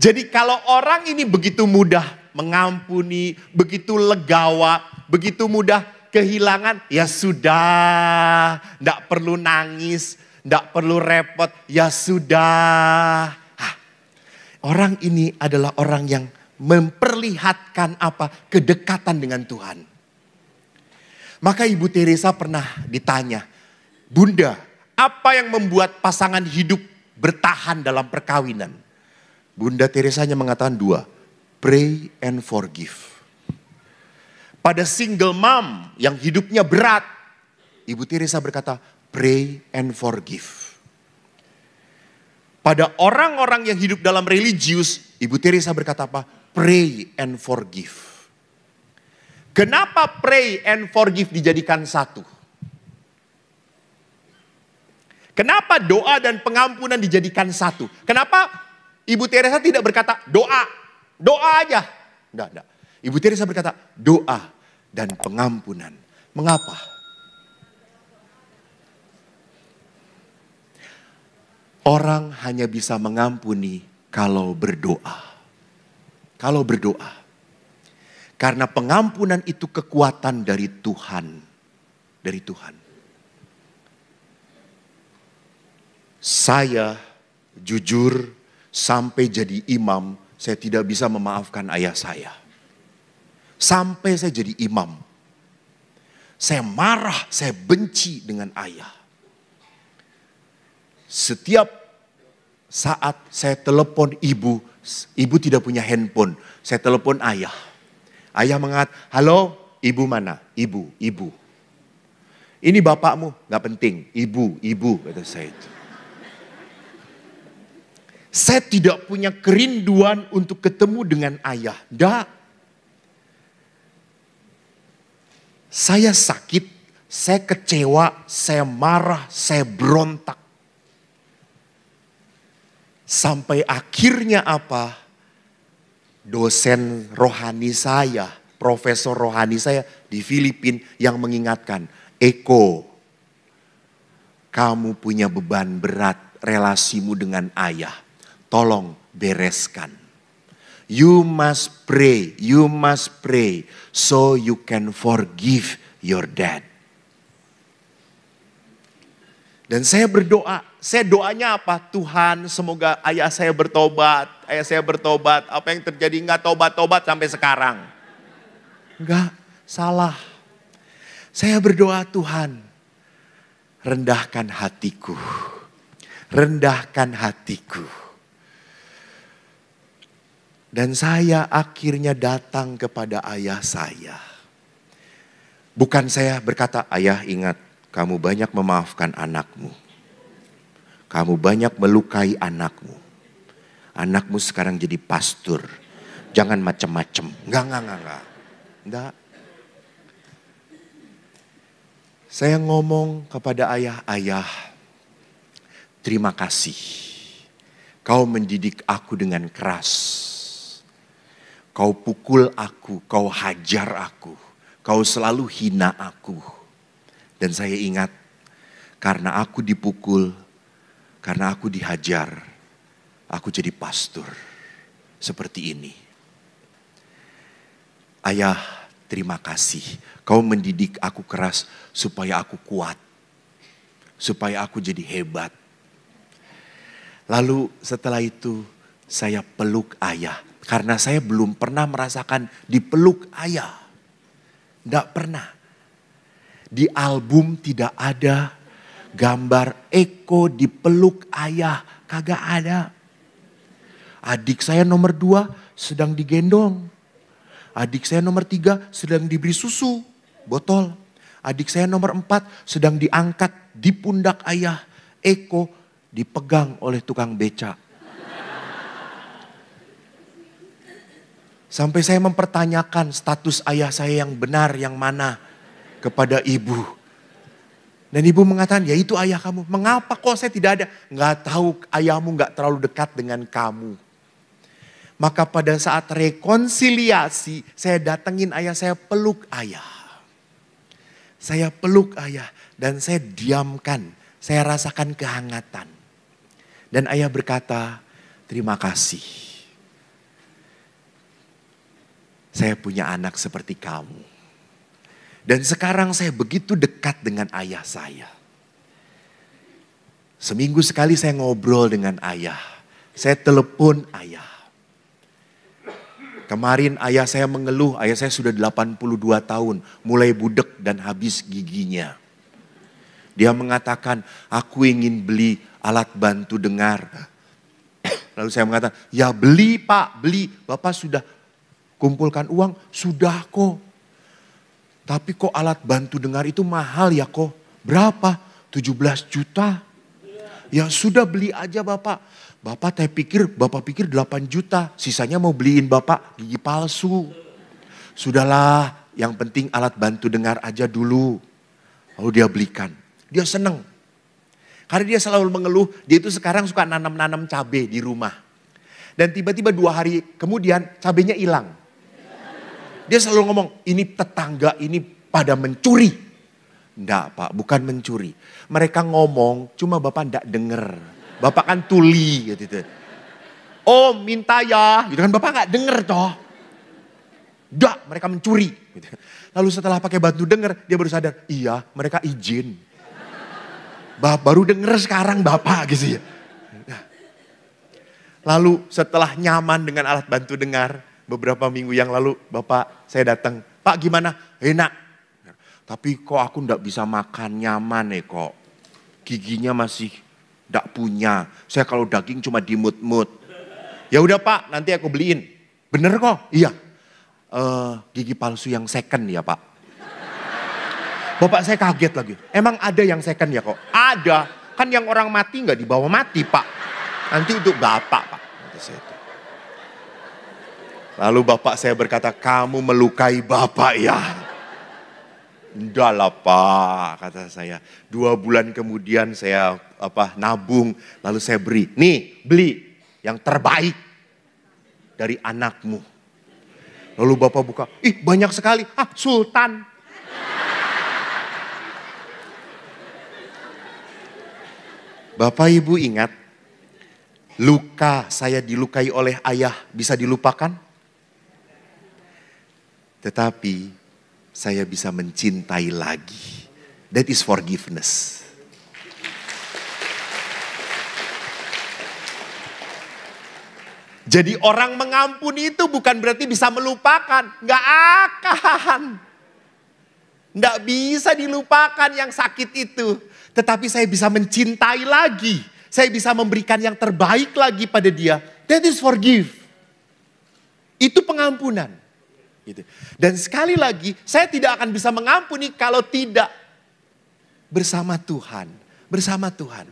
Jadi kalau orang ini begitu mudah mengampuni, begitu legawa, begitu mudah kehilangan, ya sudah, tidak perlu nangis, tidak perlu repot, ya sudah. Orang ini adalah orang yang memperlihatkan apa? Kedekatan dengan Tuhan. Maka Ibu Teresa pernah ditanya, Bunda, apa yang membuat pasangan hidup bertahan dalam perkawinan? Bunda Teresanya mengatakan 2, pray and forgive. Pada single mom yang hidupnya berat, Ibu Teresa berkata, pray and forgive. pada orang-orang yang hidup dalam religius, Ibu Teresa berkata apa? Pray and forgive. Kenapa pray and forgive dijadikan satu? Kenapa doa dan pengampunan dijadikan satu? Kenapa Ibu Teresa tidak berkata doa aja? Enggak. Ibu Teresa berkata doa dan pengampunan. Mengapa? Orang hanya bisa mengampuni kalau berdoa. Kalau berdoa. Karena pengampunan itu kekuatan dari Tuhan. Dari Tuhan. Saya jujur sampai jadi imam, saya tidak bisa memaafkan ayah saya. Sampai saya jadi imam. Saya marah, saya benci dengan ayah. Setiap saat saya telepon ibu tidak punya handphone. Saya telepon ayah. Ayah mengatakan, halo ibu mana? Ibu. Ini bapakmu, gak penting. Ibu, kata saya itu. Saya tidak punya kerinduan untuk ketemu dengan ayah. Enggak. Saya sakit, saya kecewa, saya marah, saya berontak. Sampai akhirnya apa? Dosen rohani saya, profesor rohani saya di Filipina yang mengingatkan, Eko, kamu punya beban berat relasimu dengan ayah. Tolong bereskan. You must pray so you can forgive your dad. Dan saya berdoa, doanya apa? Tuhan semoga ayah saya bertobat. Apa yang terjadi enggak tobat sampai sekarang. Enggak, salah. Saya berdoa Tuhan, rendahkan hatiku. Dan saya akhirnya datang kepada ayah saya. Bukan saya berkata, ayah ingat, kamu banyak memaafkan anakmu. Kamu banyak melukai anakmu. Anakmu sekarang jadi pastor. Jangan macem-macem. Enggak. Saya ngomong kepada ayah, terima kasih. Kau mendidik aku dengan keras. Kau pukul aku, kau hajar aku, kau selalu hina aku. Dan saya ingat, karena aku dipukul, karena aku dihajar, aku jadi pastor seperti ini. Ayah, terima kasih. Kau mendidik aku keras supaya aku kuat, supaya aku jadi hebat. Lalu setelah itu saya peluk ayah. Karena saya belum pernah merasakan dipeluk ayah. Tidak pernah. Di album tidak ada gambar Eko dipeluk ayah. Kagak ada. Adik saya nomor 2 sedang digendong. Adik saya nomor 3 sedang diberi susu botol. Adik saya nomor 4 sedang diangkat di pundak ayah. Eko dipegang oleh tukang beca. Sampai saya mempertanyakan status ayah saya yang benar, yang mana kepada ibu. Dan ibu mengatakan, ya itu ayah kamu. Mengapa kok saya tidak ada? Nggak tahu, ayahmu nggak terlalu dekat dengan kamu. Maka pada saat rekonsiliasi, saya datengin ayah, saya peluk ayah. Saya peluk ayah dan saya diamkan. Saya rasakan kehangatan. Dan ayah berkata, terima kasih. Saya punya anak seperti kamu. Dan sekarang saya begitu dekat dengan ayah saya. Seminggu sekali saya ngobrol dengan ayah. Saya telepon ayah. Kemarin ayah saya mengeluh, ayah saya sudah 82 tahun. Mulai budek dan habis giginya. Dia mengatakan, aku ingin beli alat bantu dengar. Lalu saya mengatakan, ya beli pak, beli. Bapak sudah kumpulkan uang, sudah kok. Tapi kok alat bantu dengar itu mahal ya kok. Berapa? 17 juta. Ya sudah beli aja bapak. Bapak pikir 8 juta, sisanya mau beliin Bapak gigi palsu. Sudahlah, yang penting alat bantu dengar aja dulu. Lalu dia belikan. Dia seneng. Karena dia selalu mengeluh, dia itu sekarang suka nanam-nanam cabai di rumah. Dan tiba-tiba 2 hari kemudian cabainya hilang. Dia selalu ngomong, ini tetangga ini pada mencuri. Enggak Pak, bukan mencuri. Mereka ngomong, cuma Bapak enggak denger. Bapak kan tuli gitu. Oh minta ya, gitu kan Bapak nggak denger toh. Enggak, mereka mencuri. Gitu. Lalu setelah pakai bantu denger, dia baru sadar, iya mereka izin. Baru denger sekarang Bapak gitu ya. Nah. Lalu setelah nyaman dengan alat bantu dengar, beberapa minggu yang lalu Bapak saya datang, Pak gimana? Enak. Tapi kok aku enggak bisa makan nyaman kok. Giginya masih enggak punya. Saya kalau daging cuma dimut-mut. Ya udah Pak, nanti aku beliin. Bener kok? Iya. Gigi palsu yang second ya Pak. Bapak saya kaget lagi. Emang ada yang second ya kok? Ada. Kan yang orang mati nggak dibawa mati Pak. Nanti untuk Bapak Pak. Lalu Bapak saya berkata, kamu melukai Bapak ya. Enggak lah Pak, kata saya. 2 bulan kemudian saya nabung, lalu saya beri. Nih, beli yang terbaik dari anakmu. Lalu Bapak buka, ih banyak sekali. Sultan. Bapak Ibu ingat, luka saya dilukai oleh ayah bisa dilupakan? Tetapi saya bisa mencintai lagi. That is forgiveness. Jadi orang mengampuni itu bukan berarti bisa melupakan. Nggak akan. Nggak bisa dilupakan yang sakit itu. Tetapi saya bisa mencintai lagi. Saya bisa memberikan yang terbaik lagi pada dia. That is forgive. Itu pengampunan. Gitu. Dan sekali lagi, saya tidak akan bisa mengampuni kalau tidak bersama Tuhan. Bersama Tuhan.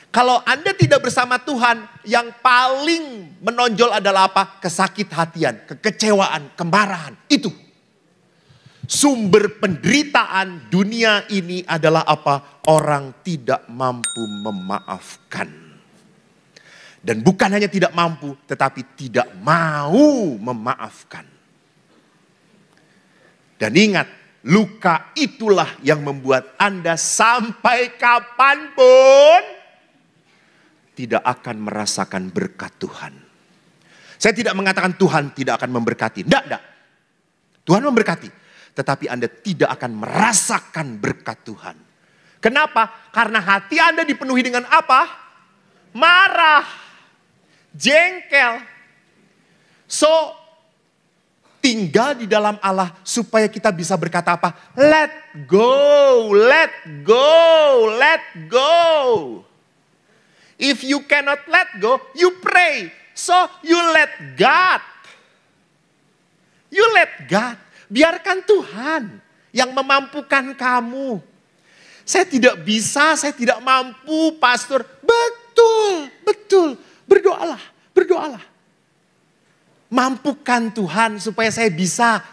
Kalau Anda tidak bersama Tuhan, yang paling menonjol adalah apa? Kesakit hatian, kekecewaan, kemarahan. Itu. Sumber penderitaan dunia ini adalah apa? Orang tidak mampu memaafkan. Dan bukan hanya tidak mampu, tetapi tidak mau memaafkan. Dan ingat, luka itulah yang membuat Anda sampai kapanpun tidak akan merasakan berkat Tuhan. Saya tidak mengatakan Tuhan tidak akan memberkati. Tidak. Tuhan memberkati. Tetapi Anda tidak akan merasakan berkat Tuhan. Kenapa? Karena hati Anda dipenuhi dengan apa? Marah. Jengkel. So, tinggal di dalam Allah supaya kita bisa berkata apa? Let go, let go, let go. If you cannot let go, you pray. So you let God. You let God. Biarkan Tuhan yang memampukan kamu. Saya tidak bisa, saya tidak mampu, pastor. Betul. Berdoalah. Mampukan Tuhan supaya saya bisa.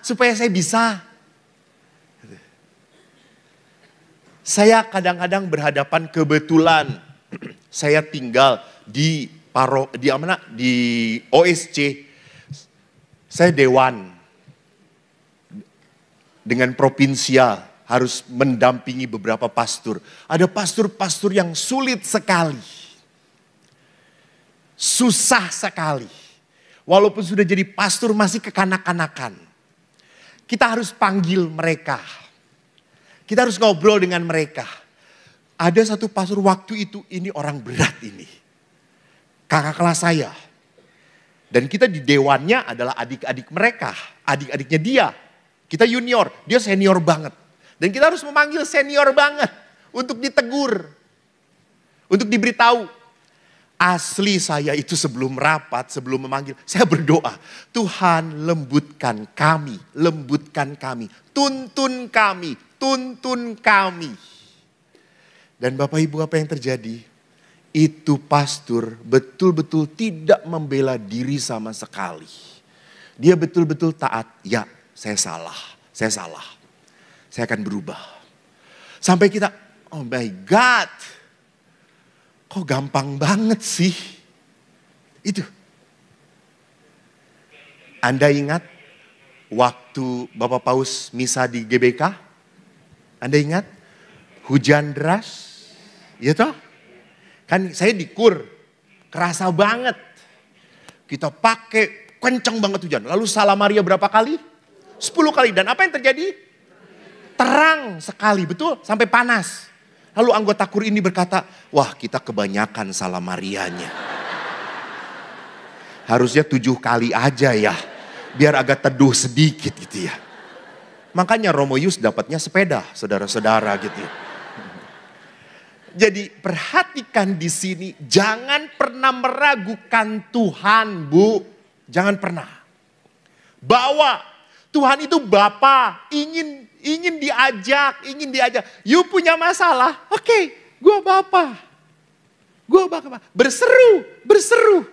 Saya kadang-kadang berhadapan kebetulan. Saya tinggal di OSC. Saya dewan. Dengan provinsial harus mendampingi beberapa pastor. Ada pastor-pastor yang sulit sekali. Susah sekali. Walaupun sudah jadi pastor masih kekanak-kanakan. Kita harus panggil mereka. Kita harus ngobrol dengan mereka. Ada satu pastor waktu itu, ini orang berat ini. Kakak kelas saya. Dan kita di dewannya adalah adik-adik mereka. Adik-adiknya dia. Kita junior, dia senior banget. Dan kita harus memanggil senior banget. Untuk ditegur. Untuk diberitahu. Asli saya itu sebelum rapat, sebelum memanggil, saya berdoa. Tuhan lembutkan kami. Tuntun kami. Dan Bapak Ibu apa yang terjadi? itu pastor betul-betul tidak membela diri sama sekali. Dia betul-betul taat. Ya, saya salah. Saya akan berubah. Sampai kita, oh my God. Kok gampang banget sih? Itu. Anda ingat waktu Bapak Paus misa di GBK? Anda ingat? Hujan deras. Ya toh? Kan saya di KUR. Kerasa banget. Kita pakai kencang banget hujan. Lalu Salam Maria berapa kali? 10 kali. Dan apa yang terjadi? Terang sekali, betul? Sampai panas. Lalu anggota KUR ini berkata, wah kita kebanyakan Salam Marianya. Harusnya 7 kali aja ya. Biar agak teduh sedikit gitu ya. Makanya Romo Yus dapatnya sepeda, saudara-saudara gitu ya. Jadi perhatikan di sini, jangan pernah meragukan Tuhan, Bu. Jangan pernah. Bahwa Tuhan itu Bapa, ingin diajak. You punya masalah, oke, gue Bapa. Berseru.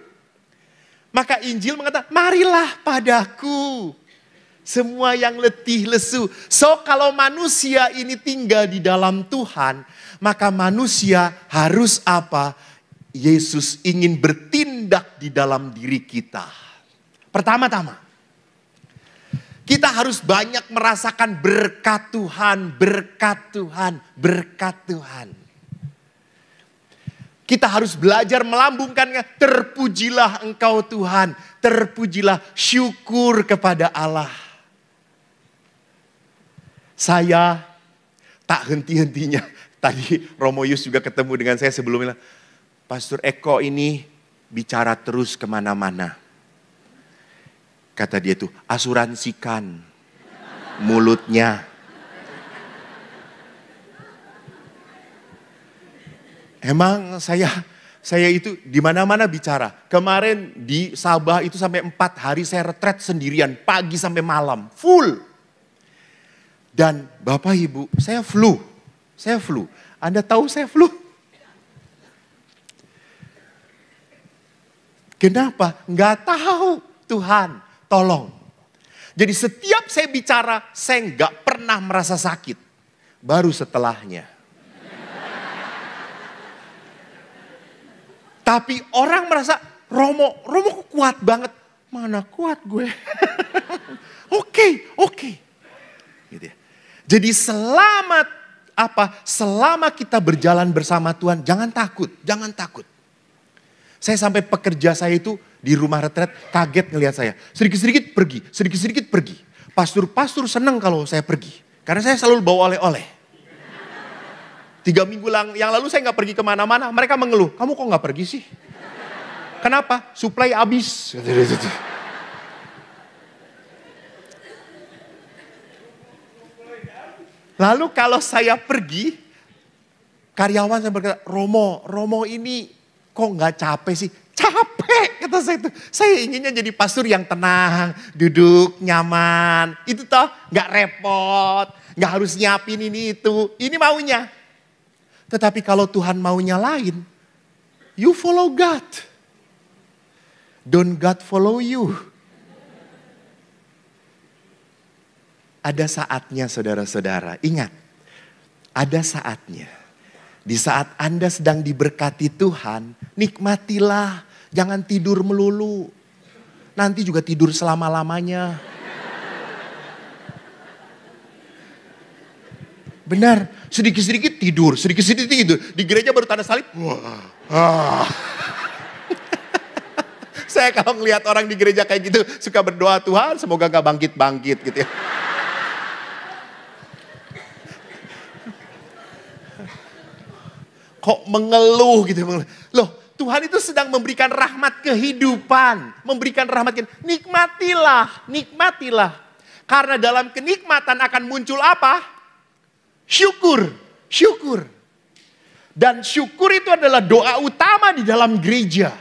Maka Injil mengatakan, marilah padaku. Semua yang letih lesu. So kalau manusia ini tinggal di dalam Tuhan, maka manusia harus apa? Yesus ingin bertindak di dalam diri kita. Pertama-tama, kita harus banyak merasakan berkat Tuhan. Kita harus belajar melambungkannya. Terpujilah Engkau Tuhan. Terpujilah, syukur kepada Allah. Saya tak henti-hentinya. Tadi Romo Yus juga ketemu dengan saya sebelumnya. Pastor Eko ini bicara terus kemana-mana. Kata dia tuh, asuransikan mulutnya. Emang saya itu di mana-mana bicara. Kemarin di Sabah itu sampai 4 hari saya retret sendirian, pagi sampai malam, full. Dan Bapak Ibu, saya flu. Anda tahu saya flu? Kenapa? Enggak tahu. Tuhan, tolong. Jadi setiap saya bicara, saya enggak pernah merasa sakit. Baru setelahnya. Tapi orang merasa, Romo kok kuat banget. Mana kuat gue? Oke. Gitu ya. Jadi selama kita berjalan bersama Tuhan, jangan takut. Saya sampai pekerja saya itu di rumah retret kaget ngelihat saya. Sedikit-sedikit pergi. Pastor senang kalau saya pergi. Karena saya selalu bawa oleh-oleh. 3 minggu yang lalu saya gak pergi kemana-mana. Mereka mengeluh, kamu kok gak pergi sih? Kenapa? Suplai habis. Lalu kalau saya pergi, karyawan saya berkata, Romo ini kok gak capek sih? Capek kata saya itu. Saya inginnya jadi pastor yang tenang, duduk nyaman. Itu toh gak repot, gak harus nyiapin ini itu. Ini maunya. Tetapi kalau Tuhan maunya lain, you follow God. Don't God follow you. Ada saatnya saudara-saudara, ingat. Ada saatnya. Di saat Anda sedang diberkati Tuhan, nikmatilah. Jangan tidur melulu. Nanti juga tidur selama-lamanya. Benar, sedikit-sedikit tidur. Di gereja baru tanda salib. Saya kalau ngelihat orang di gereja kayak gitu, suka berdoa, Tuhan semoga gak bangkit-bangkit gitu ya. Kok mengeluh gitu. Loh, Tuhan itu sedang memberikan rahmat kehidupan. Nikmatilah. Karena dalam kenikmatan akan muncul apa? Syukur. Dan syukur itu adalah doa utama di dalam gereja.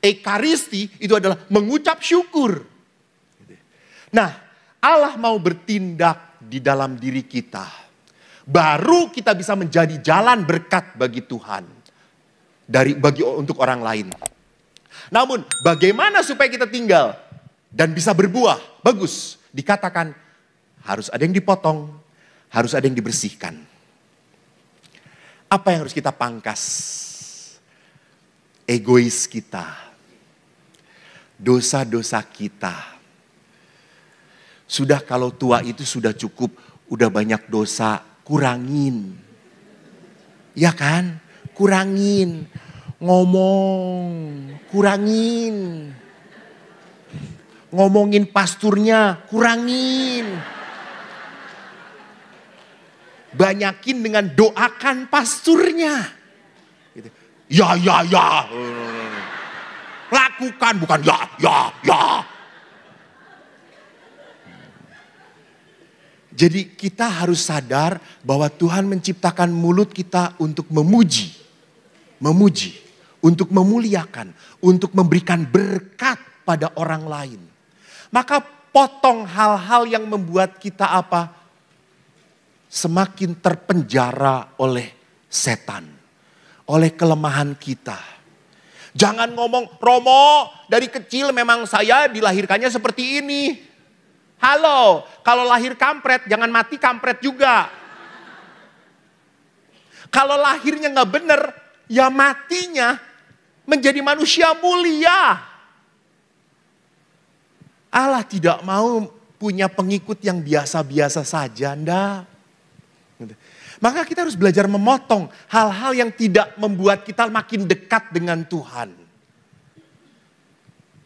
Ekaristi itu adalah mengucap syukur. Nah, Allah mau bertindak di dalam diri kita. Baru kita bisa menjadi jalan berkat bagi Tuhan. untuk orang lain. Namun bagaimana supaya kita tinggal dan bisa berbuah? Bagus, dikatakan harus ada yang dipotong, harus ada yang dibersihkan. Apa yang harus kita pangkas? Egois kita, dosa-dosa kita. Sudah kalau tua itu sudah cukup, udah banyak dosa, kurangin. Ya kan? Kurangin. Ngomong, kurangin. Ngomongin pasturnya, kurangin. Banyakin dengan doakan pasturnya. Gitu. Ya. Lakukan, bukan ya. Jadi kita harus sadar bahwa Tuhan menciptakan mulut kita untuk memuji, untuk memuliakan, untuk memberikan berkat pada orang lain. Maka potong hal-hal yang membuat kita apa? Semakin terpenjara oleh setan, oleh kelemahan kita. Jangan ngomong, Romo dari kecil memang saya dilahirkannya seperti ini. Halo, kalau lahir kampret, jangan mati kampret juga. Kalau lahirnya gak bener, ya matinya menjadi manusia mulia. Allah tidak mau punya pengikut yang biasa-biasa saja, enggak. Maka kita harus belajar memotong hal-hal yang tidak membuat kita makin dekat dengan Tuhan.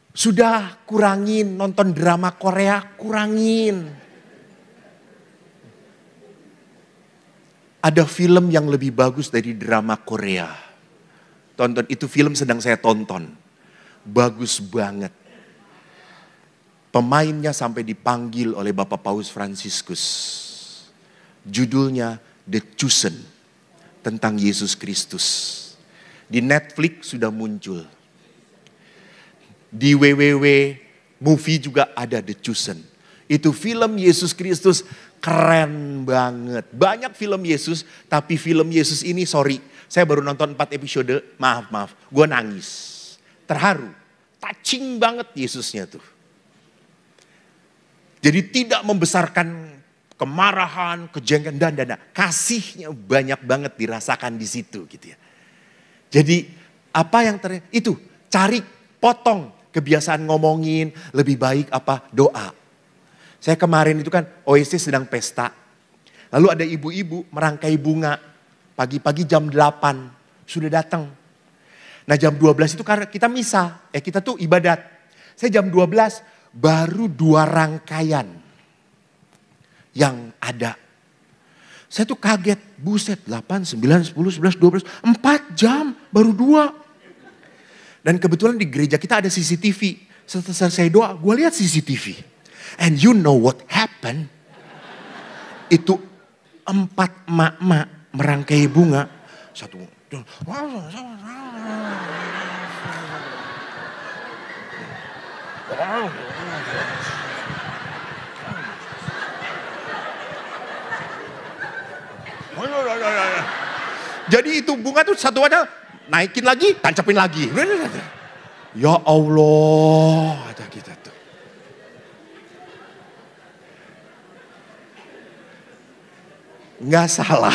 Sudah kurangin nonton drama Korea, kurangin. Ada film yang lebih bagus dari drama Korea. Tonton, itu film sedang saya tonton. Bagus banget. Pemainnya sampai dipanggil oleh Bapak Paus Fransiskus. Judulnya The Chosen. Tentang Yesus Kristus. Di Netflix sudah muncul. Di www movie juga ada The Chosen. Itu film Yesus Kristus keren banget. Banyak film Yesus, tapi film Yesus ini sorry. Saya baru nonton 4 episode, maaf. Gue nangis. Terharu. Touching banget Yesusnya tuh. Jadi tidak membesarkan kemarahan, kejengkelan dan kasihnya banyak banget dirasakan di situ gitu ya. Jadi apa yang itu cari potong. Kebiasaan ngomongin, lebih baik apa? Doa. Saya kemarin itu kan OSC sedang pesta. Lalu ada ibu-ibu merangkai bunga. Pagi-pagi jam 8 sudah datang. Nah jam 12 itu karena kita misa. Kita tuh ibadat. Saya jam 12 baru 2 rangkaian yang ada. Saya tuh kaget. Buset 8, 9, 10, 11, 12. 4 jam baru 2. Dan kebetulan di gereja kita ada CCTV. Setelah saya doa, gue lihat CCTV. And you know what happened? Itu 4 emak-emak merangkai bunga. Satu. Jadi itu bunga tuh satu ada. Naikin lagi, tancapin lagi. Ya Allah, ada kita tuh. Nggak salah.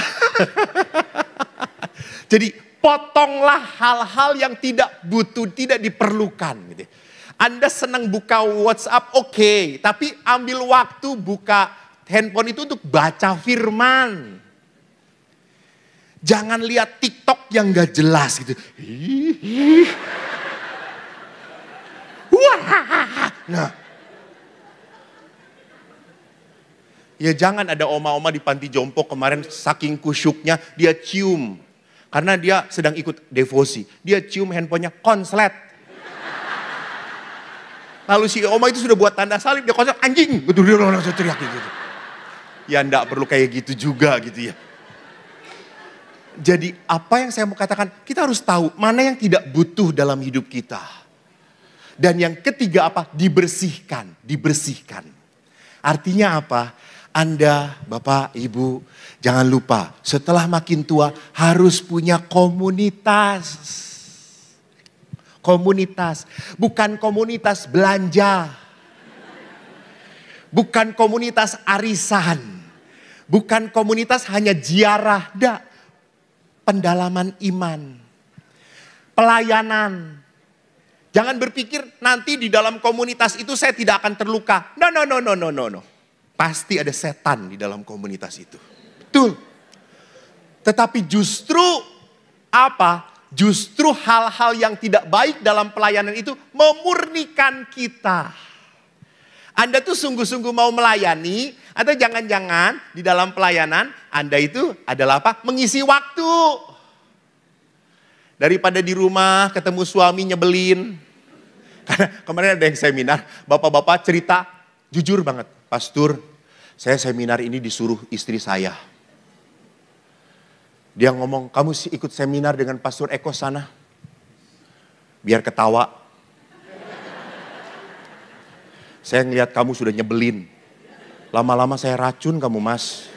Jadi potonglah hal-hal yang tidak butuh, tidak diperlukan. Gitu. Anda senang buka WhatsApp, oke. Tapi ambil waktu buka handphone itu untuk baca firman. Jangan lihat TikTok yang gak jelas gitu. Nah. Ya jangan ada oma-oma di panti jompo kemarin saking kusyuknya dia cium. Karena dia sedang ikut devosi. Dia cium handphonenya konslet. Lalu si oma itu sudah buat tanda salib, dia konslet anjing. Gitu, dia langsung teriak gitu. Ya enggak perlu kayak gitu juga gitu ya. Jadi apa yang saya mau katakan, kita harus tahu mana yang tidak butuh dalam hidup kita. Dan yang ketiga apa? Dibersihkan. Artinya apa? Anda, Bapak, Ibu, jangan lupa setelah makin tua harus punya komunitas. komunitas. Bukan komunitas belanja. Bukan komunitas arisan. Bukan komunitas hanya ziarah. Enggak. Pendalaman iman. Pelayanan. Jangan berpikir nanti di dalam komunitas itu saya tidak akan terluka. No. Pasti ada setan di dalam komunitas itu. Betul. Tetapi justru apa? Justru hal-hal yang tidak baik dalam pelayanan itu memurnikan kita. Anda tuh sungguh-sungguh mau melayani atau jangan-jangan di dalam pelayanan Anda itu adalah apa? Mengisi waktu. Daripada di rumah ketemu suami nyebelin. Karena kemarin ada yang seminar, bapak-bapak cerita jujur banget. Pastor, saya seminar ini disuruh istri saya. Dia ngomong, kamu sih ikut seminar dengan Pastor Eko sana. Biar ketawa. Saya ngelihat kamu sudah nyebelin. Lama-lama saya racun kamu mas.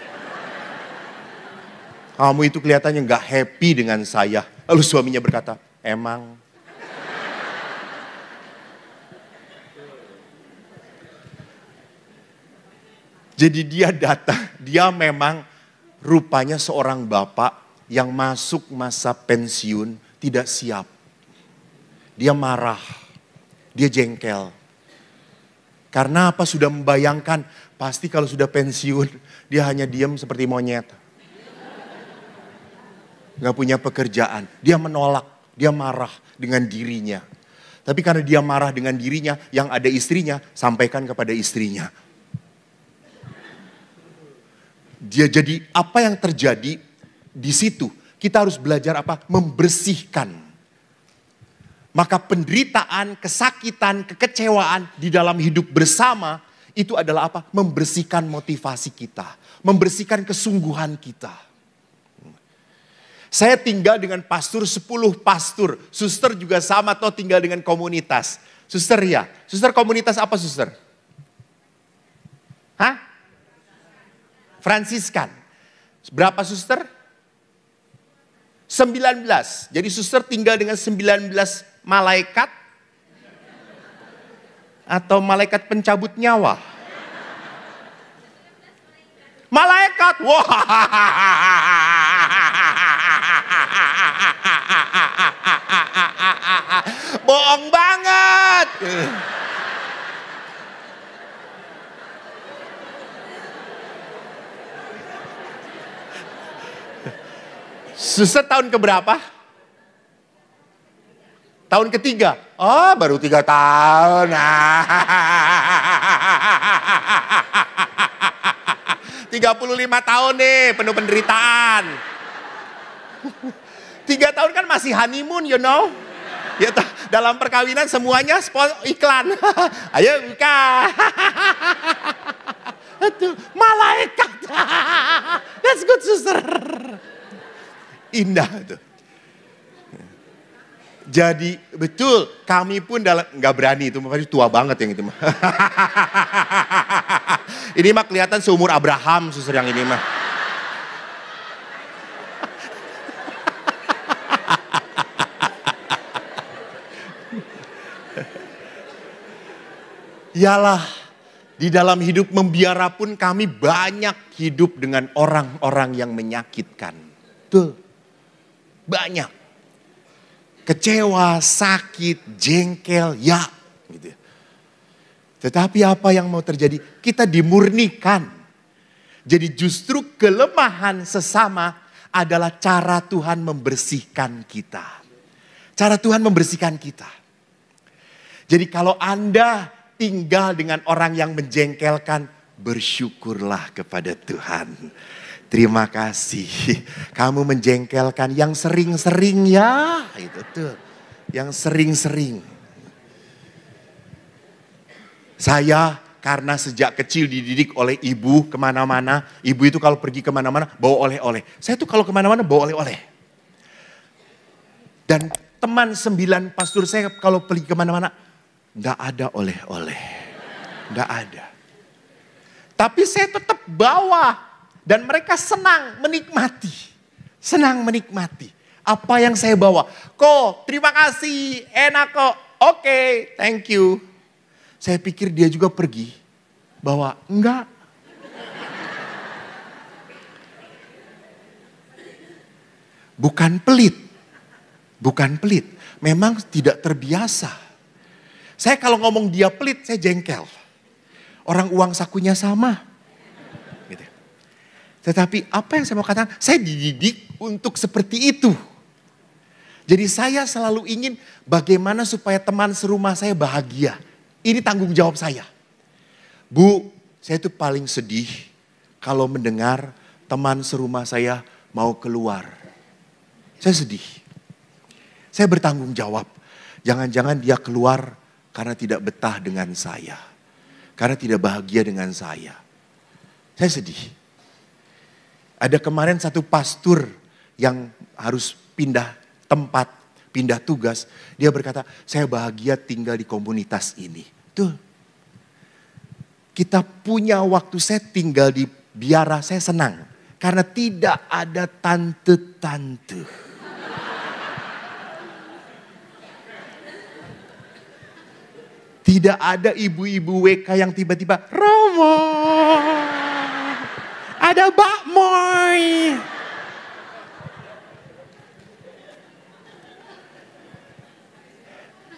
Kamu itu kelihatannya gak happy dengan saya. Lalu suaminya berkata, emang. Jadi dia datang, dia memang rupanya seorang bapak yang masuk masa pensiun tidak siap. Dia marah, dia jengkel. Karena apa? Sudah membayangkan, pasti kalau sudah pensiun dia hanya diam seperti monyet. Gak punya pekerjaan, dia menolak, dia marah dengan dirinya. Tapi karena dia marah dengan dirinya, yang ada istrinya, sampaikan kepada istrinya. Dia jadi apa yang terjadi di situ? Kita harus belajar apa? Membersihkan. Maka penderitaan, kesakitan, kekecewaan di dalam hidup bersama itu adalah apa? Membersihkan motivasi kita, membersihkan kesungguhan kita. Saya tinggal dengan pastor 10 pastor, suster juga sama atau tinggal dengan komunitas. Suster ya, suster komunitas apa suster? Hah? Fransiskan. Berapa suster? 19. Jadi suster tinggal dengan 19 malaikat atau malaikat pencabut nyawa? Malaikat. Wah. Bohong banget. Suster tahun keberapa? Tahun ketiga. Oh, baru 3 tahun. 35 tahun nih, penuh penderitaan. 3 tahun kan masih honeymoon, you know. Ya, dalam perkawinan semuanya iklan. Ayo buka. Itu malaikat. That's good, suster. Indah itu. Jadi betul, kami pun nggak berani itu, makanya tua banget yang itu mah. Ini mah kelihatan seumur Abraham, suster yang ini mah. Yalah, di dalam hidup membiara pun kami banyak hidup dengan orang-orang yang menyakitkan. Tuh. Banyak. Kecewa, sakit, jengkel, ya. Gitu. Tetapi apa yang mau terjadi? Kita dimurnikan. Jadi justru kelemahan sesama adalah cara Tuhan membersihkan kita. Cara Tuhan membersihkan kita. Jadi kalau Anda tinggal dengan orang yang menjengkelkan, bersyukurlah kepada Tuhan. Terima kasih, kamu menjengkelkan yang sering-sering ya, itu tuh, yang sering-sering. Saya karena sejak kecil dididik oleh ibu kemana-mana, ibu itu kalau pergi kemana-mana bawa oleh-oleh. Saya tuh kalau kemana-mana bawa oleh-oleh. Dan teman 9 pastor saya kalau pergi kemana-mana, nggak ada oleh-oleh, nggak ada. Tapi saya tetap bawa. Dan mereka senang menikmati. Senang menikmati. apa yang saya bawa. Kok, terima kasih, enak kok. Oke, thank you. Saya pikir dia juga pergi. Bahwa enggak. Bukan pelit. Bukan pelit. Memang tidak terbiasa. Saya kalau ngomong dia pelit, saya jengkel. Orang uang sakunya sama. Gitu. Tetapi apa yang saya mau katakan, saya dididik untuk seperti itu. Jadi saya selalu ingin bagaimana supaya teman serumah saya bahagia. Ini tanggung jawab saya. Bu, saya itu paling sedih kalau mendengar teman serumah saya mau keluar. Saya sedih. Saya bertanggung jawab. Jangan-jangan dia keluar karena tidak betah dengan saya. Karena tidak bahagia dengan saya. Saya sedih. Ada kemarin satu pastor yang harus pindah tempat, pindah tugas. Dia berkata, saya bahagia tinggal di komunitas ini. Tuh. Kita punya waktu, saya tinggal di biara, saya senang. Karena tidak ada tante-tante. Tidak ada ibu-ibu WK yang tiba-tiba, Romo, ada Mbak Moy.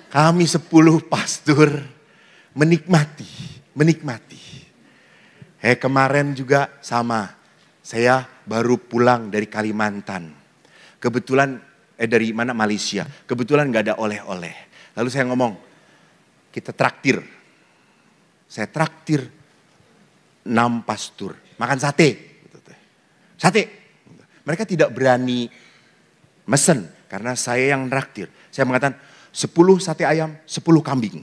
Kami 10 pastor menikmati. Kemarin juga sama. Saya baru pulang dari Kalimantan. Kebetulan dari mana Malaysia. Kebetulan gak ada oleh-oleh. Lalu saya ngomong, kita traktir. Saya traktir 6 pastor. Makan sate. Sate. Mereka tidak berani mesen. Karena saya yang traktir. Saya mengatakan 10 sate ayam, 10 kambing.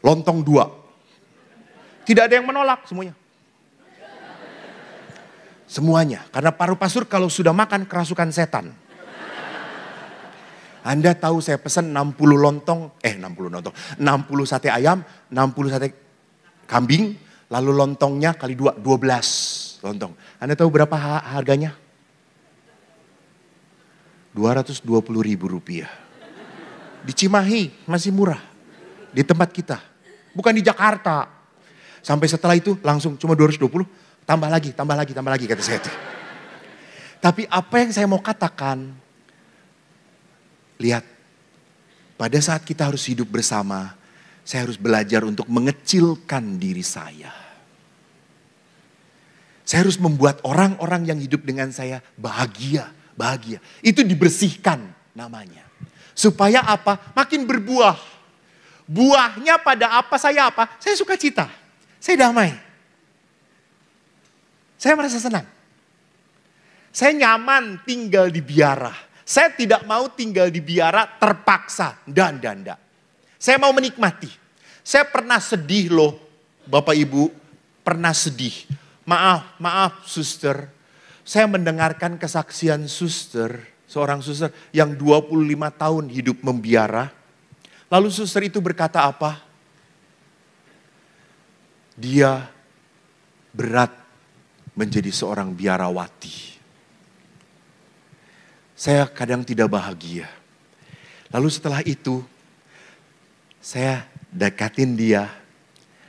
Lontong 2. Tidak ada yang menolak semuanya. Semuanya. Karena paru pasur kalau sudah makan kerasukan setan. Anda tahu saya pesan 60 sate ayam, 60 sate kambing, lalu lontongnya kali 2, 12 lontong. Anda tahu berapa harganya? 220.000 rupiah. Di Cimahi masih murah. Di tempat kita. Bukan di Jakarta. Sampai setelah itu langsung cuma 220, tambah lagi kata saya. Tapi apa yang saya mau katakan, lihat, pada saat kita harus hidup bersama, saya harus belajar untuk mengecilkan diri saya. Saya harus membuat orang-orang yang hidup dengan saya bahagia. Itu dibersihkan namanya. Supaya apa? Makin berbuah. Buahnya pada apa? Saya suka cita. Saya damai. Saya merasa senang. Saya nyaman tinggal di biara. Saya tidak mau tinggal di biara terpaksa. Dan. Saya mau menikmati. Saya pernah sedih loh. Bapak Ibu pernah sedih. Maaf suster. Saya mendengarkan kesaksian suster. Seorang suster yang 25 tahun hidup membiara. Lalu suster itu berkata apa? Dia berat menjadi seorang biarawati. Saya kadang tidak bahagia. Lalu setelah itu, saya dekatin dia.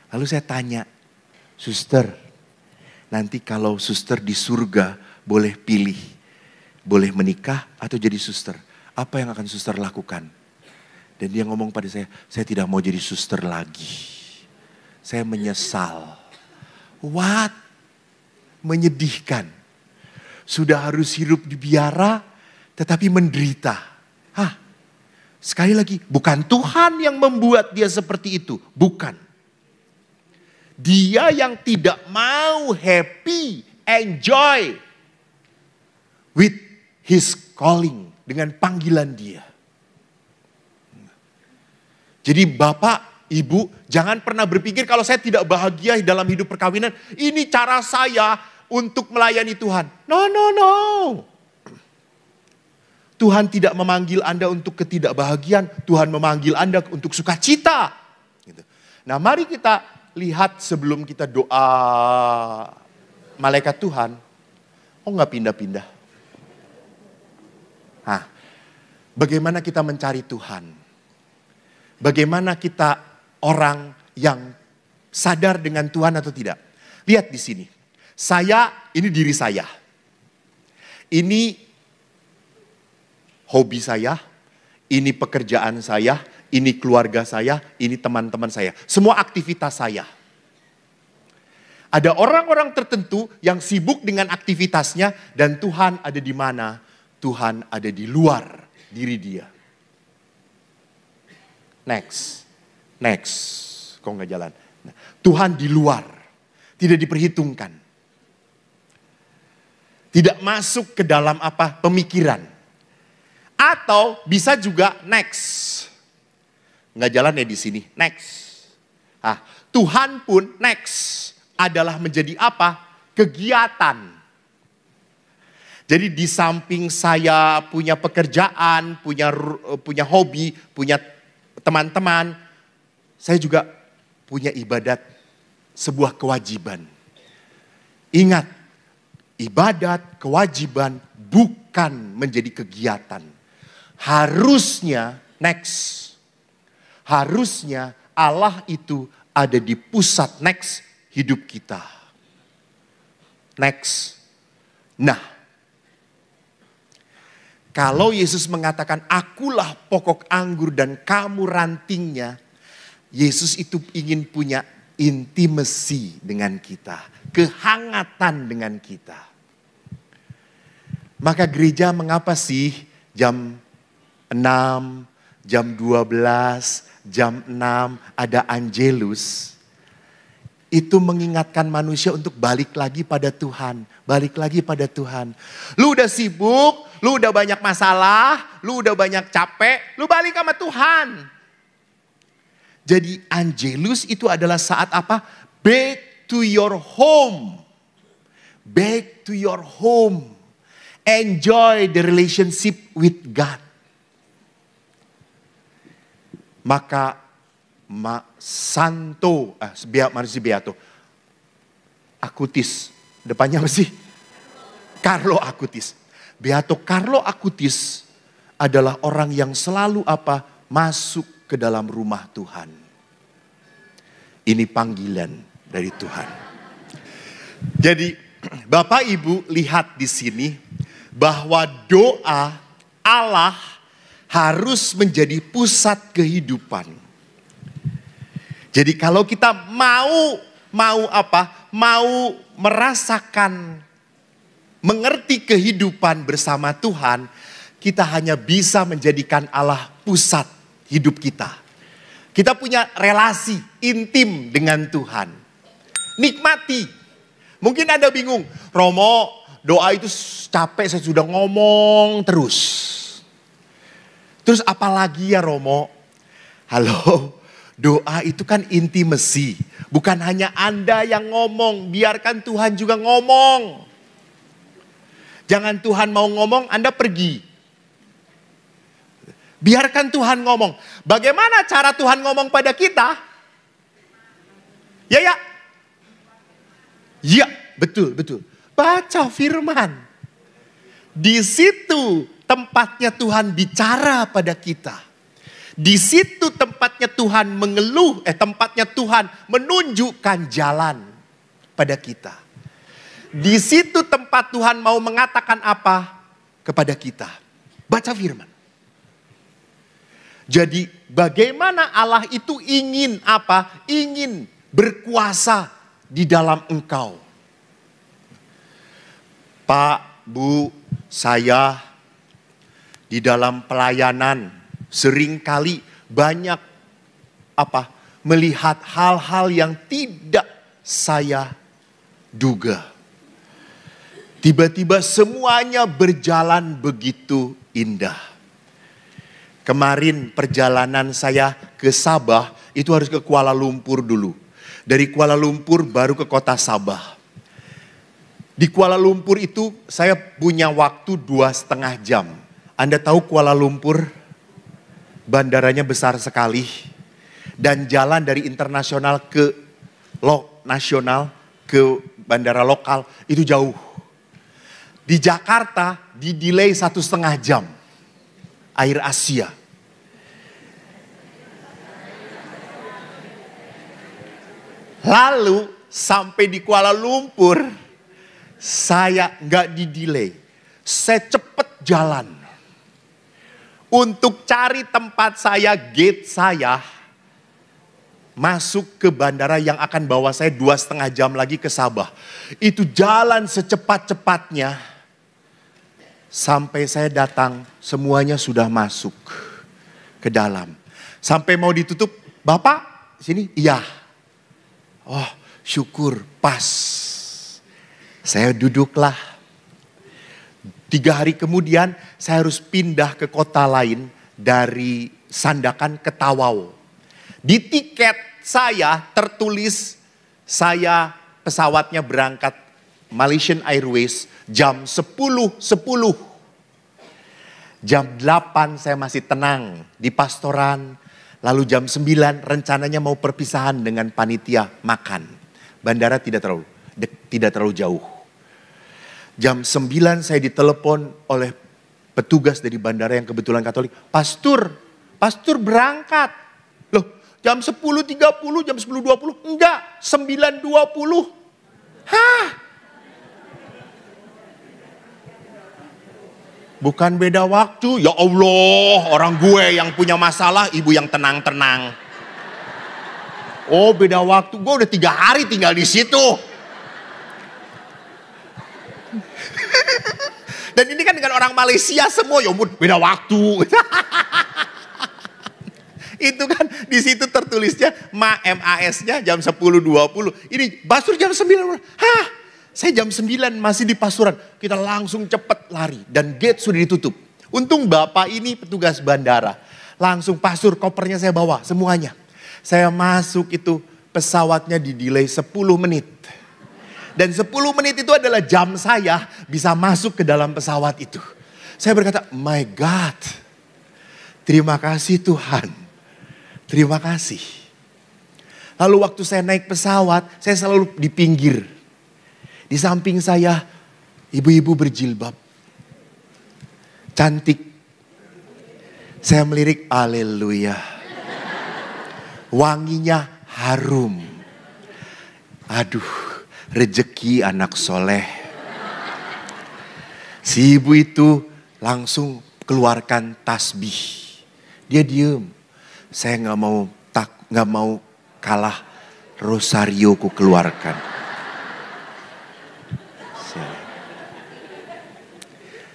Lalu saya tanya, suster, nanti kalau suster di surga boleh pilih. Boleh menikah atau jadi suster. Apa yang akan suster lakukan? Dan dia ngomong pada saya tidak mau jadi suster lagi. Saya menyesal. What? Menyedihkan. Sudah harus hidup di biara tetapi menderita. Sekali lagi, bukan Tuhan yang membuat dia seperti itu. Bukan. Dia yang tidak mau happy, enjoy with his calling. Dengan panggilan dia. Jadi Bapak, Ibu, jangan pernah berpikir kalau saya tidak bahagia dalam hidup perkawinan. Ini cara saya untuk melayani Tuhan. No. Tuhan tidak memanggil Anda untuk ketidakbahagiaan. Tuhan memanggil Anda untuk sukacita. Gitu. Nah, mari kita lihat sebelum kita doa malaikat Tuhan. Oh, nggak pindah-pindah. Nah, bagaimana kita mencari Tuhan? Bagaimana kita orang yang sadar dengan Tuhan atau tidak? Lihat di sini. Ini diri saya. Ini hobi saya, ini pekerjaan saya, ini keluarga saya, ini teman-teman saya. Semua aktivitas saya. Ada orang-orang tertentu yang sibuk dengan aktivitasnya dan Tuhan ada di mana? Tuhan ada di luar diri dia. Next. Kok nggak jalan? Tuhan di luar. Tidak diperhitungkan. Tidak masuk ke dalam pemikiran. Atau bisa juga next. Nggak jalan ya di sini. Next. Tuhan pun next adalah menjadi kegiatan. Jadi di samping saya punya pekerjaan, punya hobi, punya teman-teman, saya juga punya ibadat, sebuah kewajiban. Ingat, ibadat, kewajiban bukan menjadi kegiatan. Harusnya Allah itu ada di pusat hidup kita. Nah, kalau Yesus mengatakan akulah pokok anggur dan kamu rantingnya, Yesus itu ingin punya intimacy dengan kita, kehangatan dengan kita. Maka gereja mengapa sih jam 6, jam 12, jam 6 ada Angelus? Itu mengingatkan manusia untuk balik lagi pada Tuhan. Balik lagi pada Tuhan. Lu udah sibuk, lu udah banyak masalah, lu udah banyak capek, lu balik sama Tuhan. Jadi Angelus itu adalah saat Back to your home. Back to your home. Enjoy the relationship with God. Maka Santo, manusia Beato. Acutis, depannya apa sih? Carlo Acutis. Beato Carlo Acutis adalah orang yang selalu masuk ke dalam rumah Tuhan. Ini panggilan dari Tuhan. Jadi Bapak Ibu lihat di sini bahwa doa Allah harus menjadi pusat kehidupan. Jadi kalau kita mau merasakan, mengerti kehidupan bersama Tuhan, kita hanya bisa menjadikan Allah pusat hidup kita. Kita punya relasi intim dengan Tuhan. Nikmati. Mungkin Anda bingung, Romo, doa itu capek, saya sudah ngomong terus. Terus apalagi ya Romo? Halo, doa itu kan intimacy. Bukan hanya Anda yang ngomong, biarkan Tuhan juga ngomong. Jangan Tuhan mau ngomong, Anda pergi. Biarkan Tuhan ngomong. Bagaimana cara Tuhan ngomong pada kita? Ya. Ya, betul. Baca firman. Di situ tempatnya Tuhan bicara pada kita. Di situ tempatnya Tuhan tempatnya Tuhan menunjukkan jalan pada kita. Di situ tempat Tuhan mau mengatakan apa kepada kita. Baca firman. Jadi bagaimana Allah itu ingin Ingin berkuasa di dalam engkau. Pak, Bu, saya di dalam pelayanan seringkali banyak melihat hal-hal yang tidak saya duga. Tiba-tiba semuanya berjalan begitu indah. Kemarin perjalanan saya ke Sabah itu harus ke Kuala Lumpur dulu. Dari Kuala Lumpur baru ke kota Sabah. Di Kuala Lumpur itu saya punya waktu 2,5 jam. Anda tahu Kuala Lumpur bandaranya besar sekali. Dan jalan dari internasional ke nasional ke bandara lokal itu jauh. Di Jakarta di delay 1,5 jam. air Asia. Lalu sampai di Kuala Lumpur, saya nggak di-delay. Saya cepet jalan. Untuk cari tempat saya, gate saya, masuk ke bandara yang akan bawa saya 2,5 jam lagi ke Sabah. Itu jalan secepat-cepatnya. Sampai saya datang, semuanya sudah masuk ke dalam. Sampai mau ditutup, Bapak sini? Iya. Oh, syukur, pas. Saya duduklah. 3 hari kemudian saya harus pindah ke kota lain dari Sandakan ke Tawau. Di tiket saya tertulis saya pesawatnya berangkat Malaysian Airways jam 10.10. Jam 8 saya masih tenang di pastoran. Lalu jam 9 rencananya mau perpisahan dengan panitia makan. Bandara tidak terlalu jauh. Jam 9 saya ditelepon oleh petugas dari bandara yang kebetulan Katolik. Pastor berangkat. Loh, jam 10.30, jam 10.20? Enggak, 9.20. Hah? Bukan beda waktu. Ya Allah, orang gue yang punya masalah, ibu yang tenang-tenang. Oh, beda waktu. Gue udah 3 hari tinggal di situ. Dan ini kan dengan orang Malaysia semua, ya ampun, beda waktu. Itu kan di situ tertulisnya MAS-nya jam 10.20. Ini Pastor jam 9. Hah? Saya jam 9 masih di pastoran. Kita langsung cepet lari dan gate sudah ditutup. Untung Bapak ini petugas bandara. Langsung Pastor, kopernya saya bawa semuanya. Saya masuk itu pesawatnya di delay 10 menit. Dan 10 menit itu adalah jam saya bisa masuk ke dalam pesawat itu. Saya berkata, my God, terima kasih Tuhan. Terima kasih. Lalu waktu saya naik pesawat, saya selalu di pinggir. Di samping saya, ibu-ibu berjilbab. Cantik. Saya melirik, haleluya. Wanginya harum. Aduh, rezeki anak soleh. Si ibu itu langsung keluarkan tasbih. Dia diem. Saya nggak mau kalah. Rosario ku keluarkan.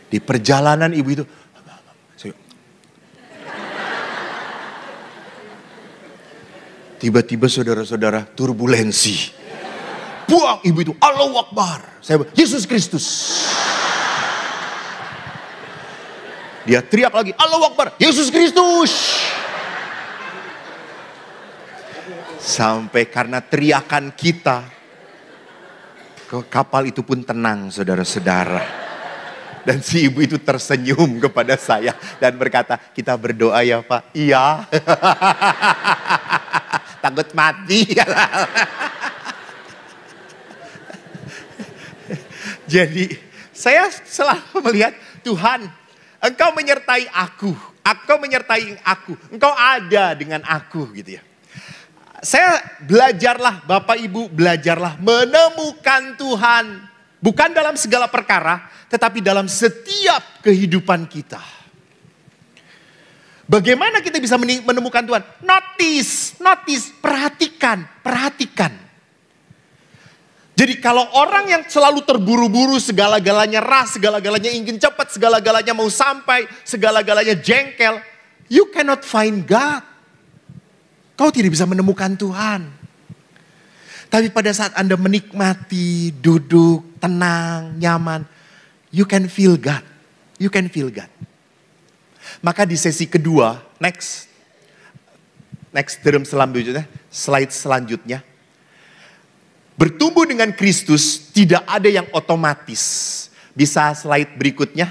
Di perjalanan ibu itu, tiba-tiba saudara-saudara turbulensi. Buang ibu itu, Allahu Akbar. Saya Yesus Kristus. Dia teriak lagi, Allahu Akbar, Yesus Kristus. Sampai karena teriakan kita, kapal itu pun tenang saudara-saudara. Dan si ibu itu tersenyum kepada saya dan berkata, kita berdoa ya Pak. Iya. Takut mati. Jadi saya selalu melihat Tuhan, Engkau menyertai aku. Engkau menyertai aku. Engkau ada dengan aku gitu ya. Saya belajarlah, Bapak Ibu belajarlah menemukan Tuhan. Bukan dalam segala perkara, tetapi dalam setiap kehidupan kita. Bagaimana kita bisa menemukan Tuhan? Notice, perhatikan. Jadi kalau orang yang selalu terburu-buru, segala-galanya ras, segala-galanya ingin cepat, segala-galanya mau sampai, segala-galanya jengkel, you cannot find God. Kau tidak bisa menemukan Tuhan. Tapi pada saat Anda menikmati, duduk, tenang, nyaman, you can feel God. You can feel God. Maka di sesi kedua, next term selanjutnya, slide selanjutnya. Bertumbuh dengan Kristus tidak ada yang otomatis. Bisa slide berikutnya.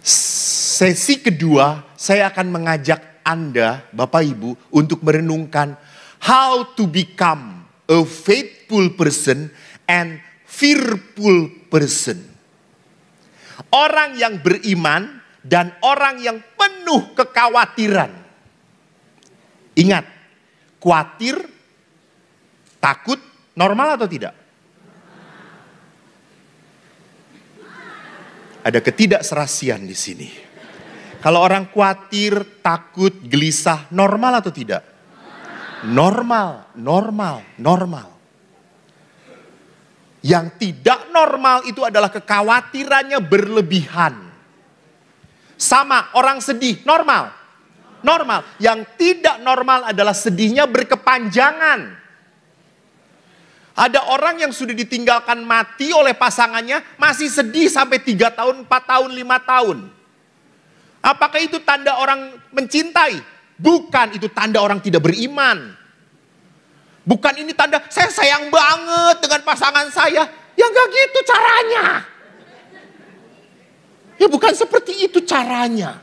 Sesi kedua, saya akan mengajak Anda, Bapak Ibu, untuk merenungkan how to become a faithful person and fearful person. Orang yang beriman dan orang yang penuh kekhawatiran. Ingat, khawatir, takut, normal atau tidak? Ada ketidakserasian di sini. Kalau orang khawatir, takut, gelisah, normal atau tidak? Normal. Yang tidak normal itu adalah kekhawatirannya berlebihan. Sama, orang sedih, normal. Yang tidak normal adalah sedihnya berkepanjangan. Ada orang yang sudah ditinggalkan mati oleh pasangannya, masih sedih sampai 3 tahun, 4 tahun, 5 tahun. Apakah itu tanda orang mencintai? Bukan, itu tanda orang tidak beriman. Bukan ini tanda, saya sayang banget dengan pasangan saya. Ya enggak gitu caranya. Ya bukan seperti itu caranya.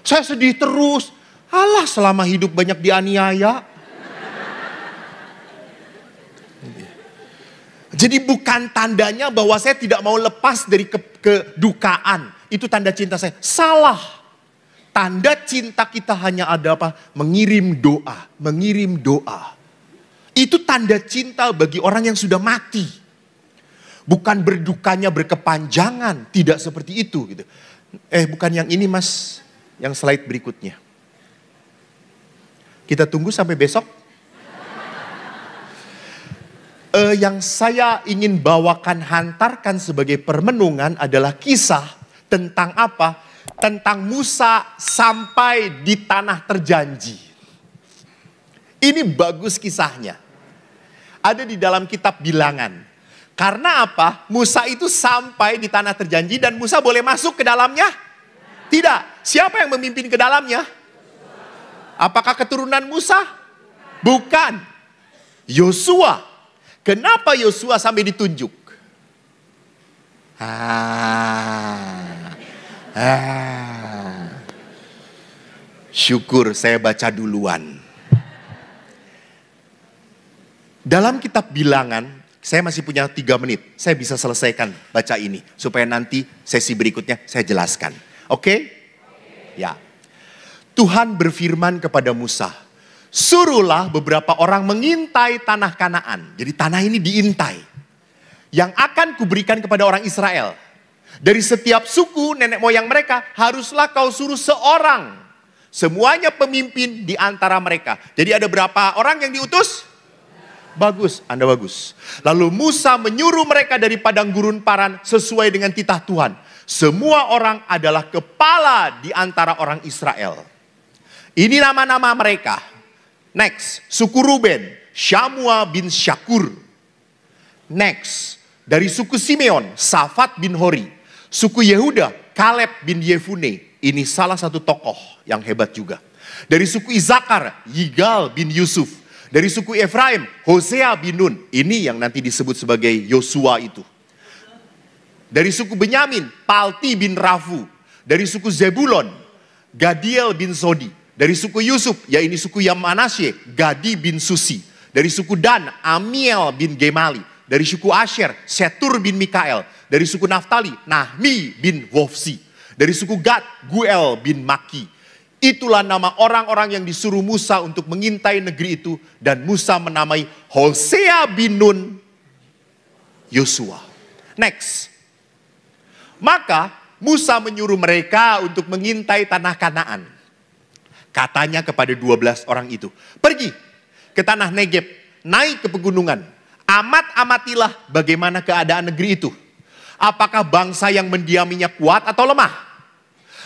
Saya sedih terus. Alah, selama hidup banyak dianiaya. Jadi bukan tandanya bahwa saya tidak mau lepas dari kedukaan. Itu tanda cinta saya. Salah. Tanda cinta kita hanya ada apa? Mengirim doa. Itu tanda cinta bagi orang yang sudah mati. Bukan berdukanya berkepanjangan. Tidak seperti itu. Gitu. Bukan yang ini mas. Yang slide berikutnya. Kita tunggu sampai besok. Yang saya ingin bawakan, hantarkan sebagai permenungan adalah kisah tentang apa? Tentang Musa sampai di tanah terjanji. Ini bagus kisahnya. Ada di dalam kitab Bilangan. Karena apa? Musa itu sampai di tanah terjanji dan Musa boleh masuk ke dalamnya? Tidak. Siapa yang memimpin ke dalamnya? Apakah keturunan Musa? Bukan. Yosua. Kenapa Yosua sampai ditunjuk? Syukur saya baca duluan. Dalam kitab Bilangan, saya masih punya 3 menit. Saya bisa selesaikan baca ini. Supaya nanti sesi berikutnya saya jelaskan. Oke? Ya. Tuhan berfirman kepada Musa, suruhlah beberapa orang mengintai tanah Kanaan. Jadi tanah ini diintai. Yang akan kuberikan kepada orang Israel. Dari setiap suku nenek moyang mereka, haruslah kau suruh seorang. Semuanya pemimpin di antara mereka. Jadi ada berapa orang yang diutus? Bagus, Anda bagus. Lalu Musa menyuruh mereka dari padang gurun Paran sesuai dengan titah Tuhan. Semua orang adalah kepala di antara orang Israel. Ini nama-nama mereka. Next, suku Ruben, Syamua bin Syakur. Next, dari suku Simeon, Safat bin Hori. Suku Yehuda, Kaleb bin Yefune. Ini salah satu tokoh yang hebat juga. Dari suku Isakar, Yigal bin Yusuf. Dari suku Efraim, Hosea bin Nun. Ini yang nanti disebut sebagai Yosua itu. Dari suku Benyamin, Palti bin Rafu. Dari suku Zebulon, Gadiel bin Sodi. Dari suku Yusuf, ya ini suku Manasye, Gadi bin Susi. Dari suku Dan, Amiel bin Gemali. Dari suku Asher, Setur bin Mikael. Dari suku Naftali, Nahmi bin Wofsi. Dari suku Gad, Guel bin Maki. Itulah nama orang-orang yang disuruh Musa untuk mengintai negeri itu. Dan Musa menamai Hosea bin Nun Yosua. Next. Maka Musa menyuruh mereka untuk mengintai tanah Kanaan. Katanya kepada 12 orang itu, pergi ke tanah Negeb, naik ke pegunungan. Amatilah bagaimana keadaan negeri itu. Apakah bangsa yang mendiaminya kuat atau lemah?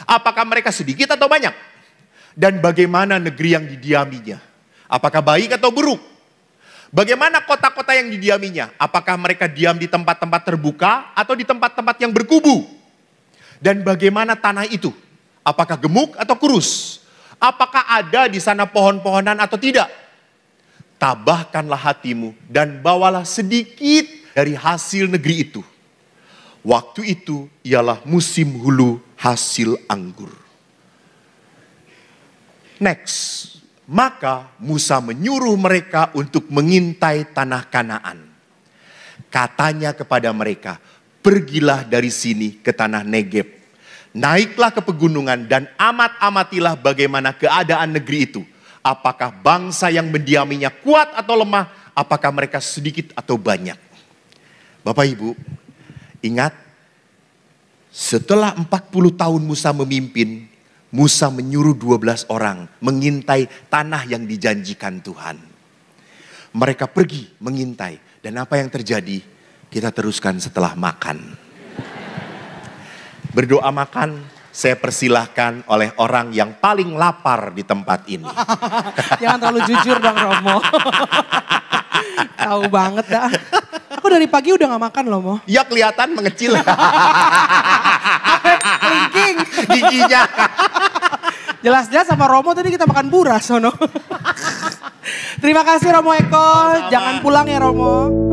Apakah mereka sedikit atau banyak? Dan bagaimana negeri yang didiaminya? Apakah baik atau buruk? Bagaimana kota-kota yang didiaminya? Apakah mereka diam di tempat-tempat terbuka atau di tempat-tempat yang berkubu? Dan bagaimana tanah itu? Apakah gemuk atau kurus? Apakah ada di sana pohon-pohonan atau tidak? Tabahkanlah hatimu dan bawalah sedikit dari hasil negeri itu. Waktu itu ialah musim hulu hasil anggur. Next, maka Musa menyuruh mereka untuk mengintai tanah Kanaan. Katanya kepada mereka, pergilah dari sini ke tanah Negeb. Naiklah ke pegunungan dan amatilah bagaimana keadaan negeri itu. Apakah bangsa yang mendiaminya kuat atau lemah? Apakah mereka sedikit atau banyak? Bapak Ibu, ingat, setelah 40 tahun Musa memimpin, Musa menyuruh 12 orang mengintai tanah yang dijanjikan Tuhan. Mereka pergi mengintai. Dan apa yang terjadi? Kita teruskan setelah makan. Berdoa makan, saya persilahkan oleh orang yang paling lapar di tempat ini. Jangan terlalu jujur dong Romo. Tahu banget dah. Aku dari pagi udah gak makan loh Mo. Ya kelihatan mengecil. Kelingking. Giginya. Jelas-jelas sama Romo tadi kita makan buras sono. Terima kasih Romo Eko. Sama-sama. Jangan pulang ya Romo.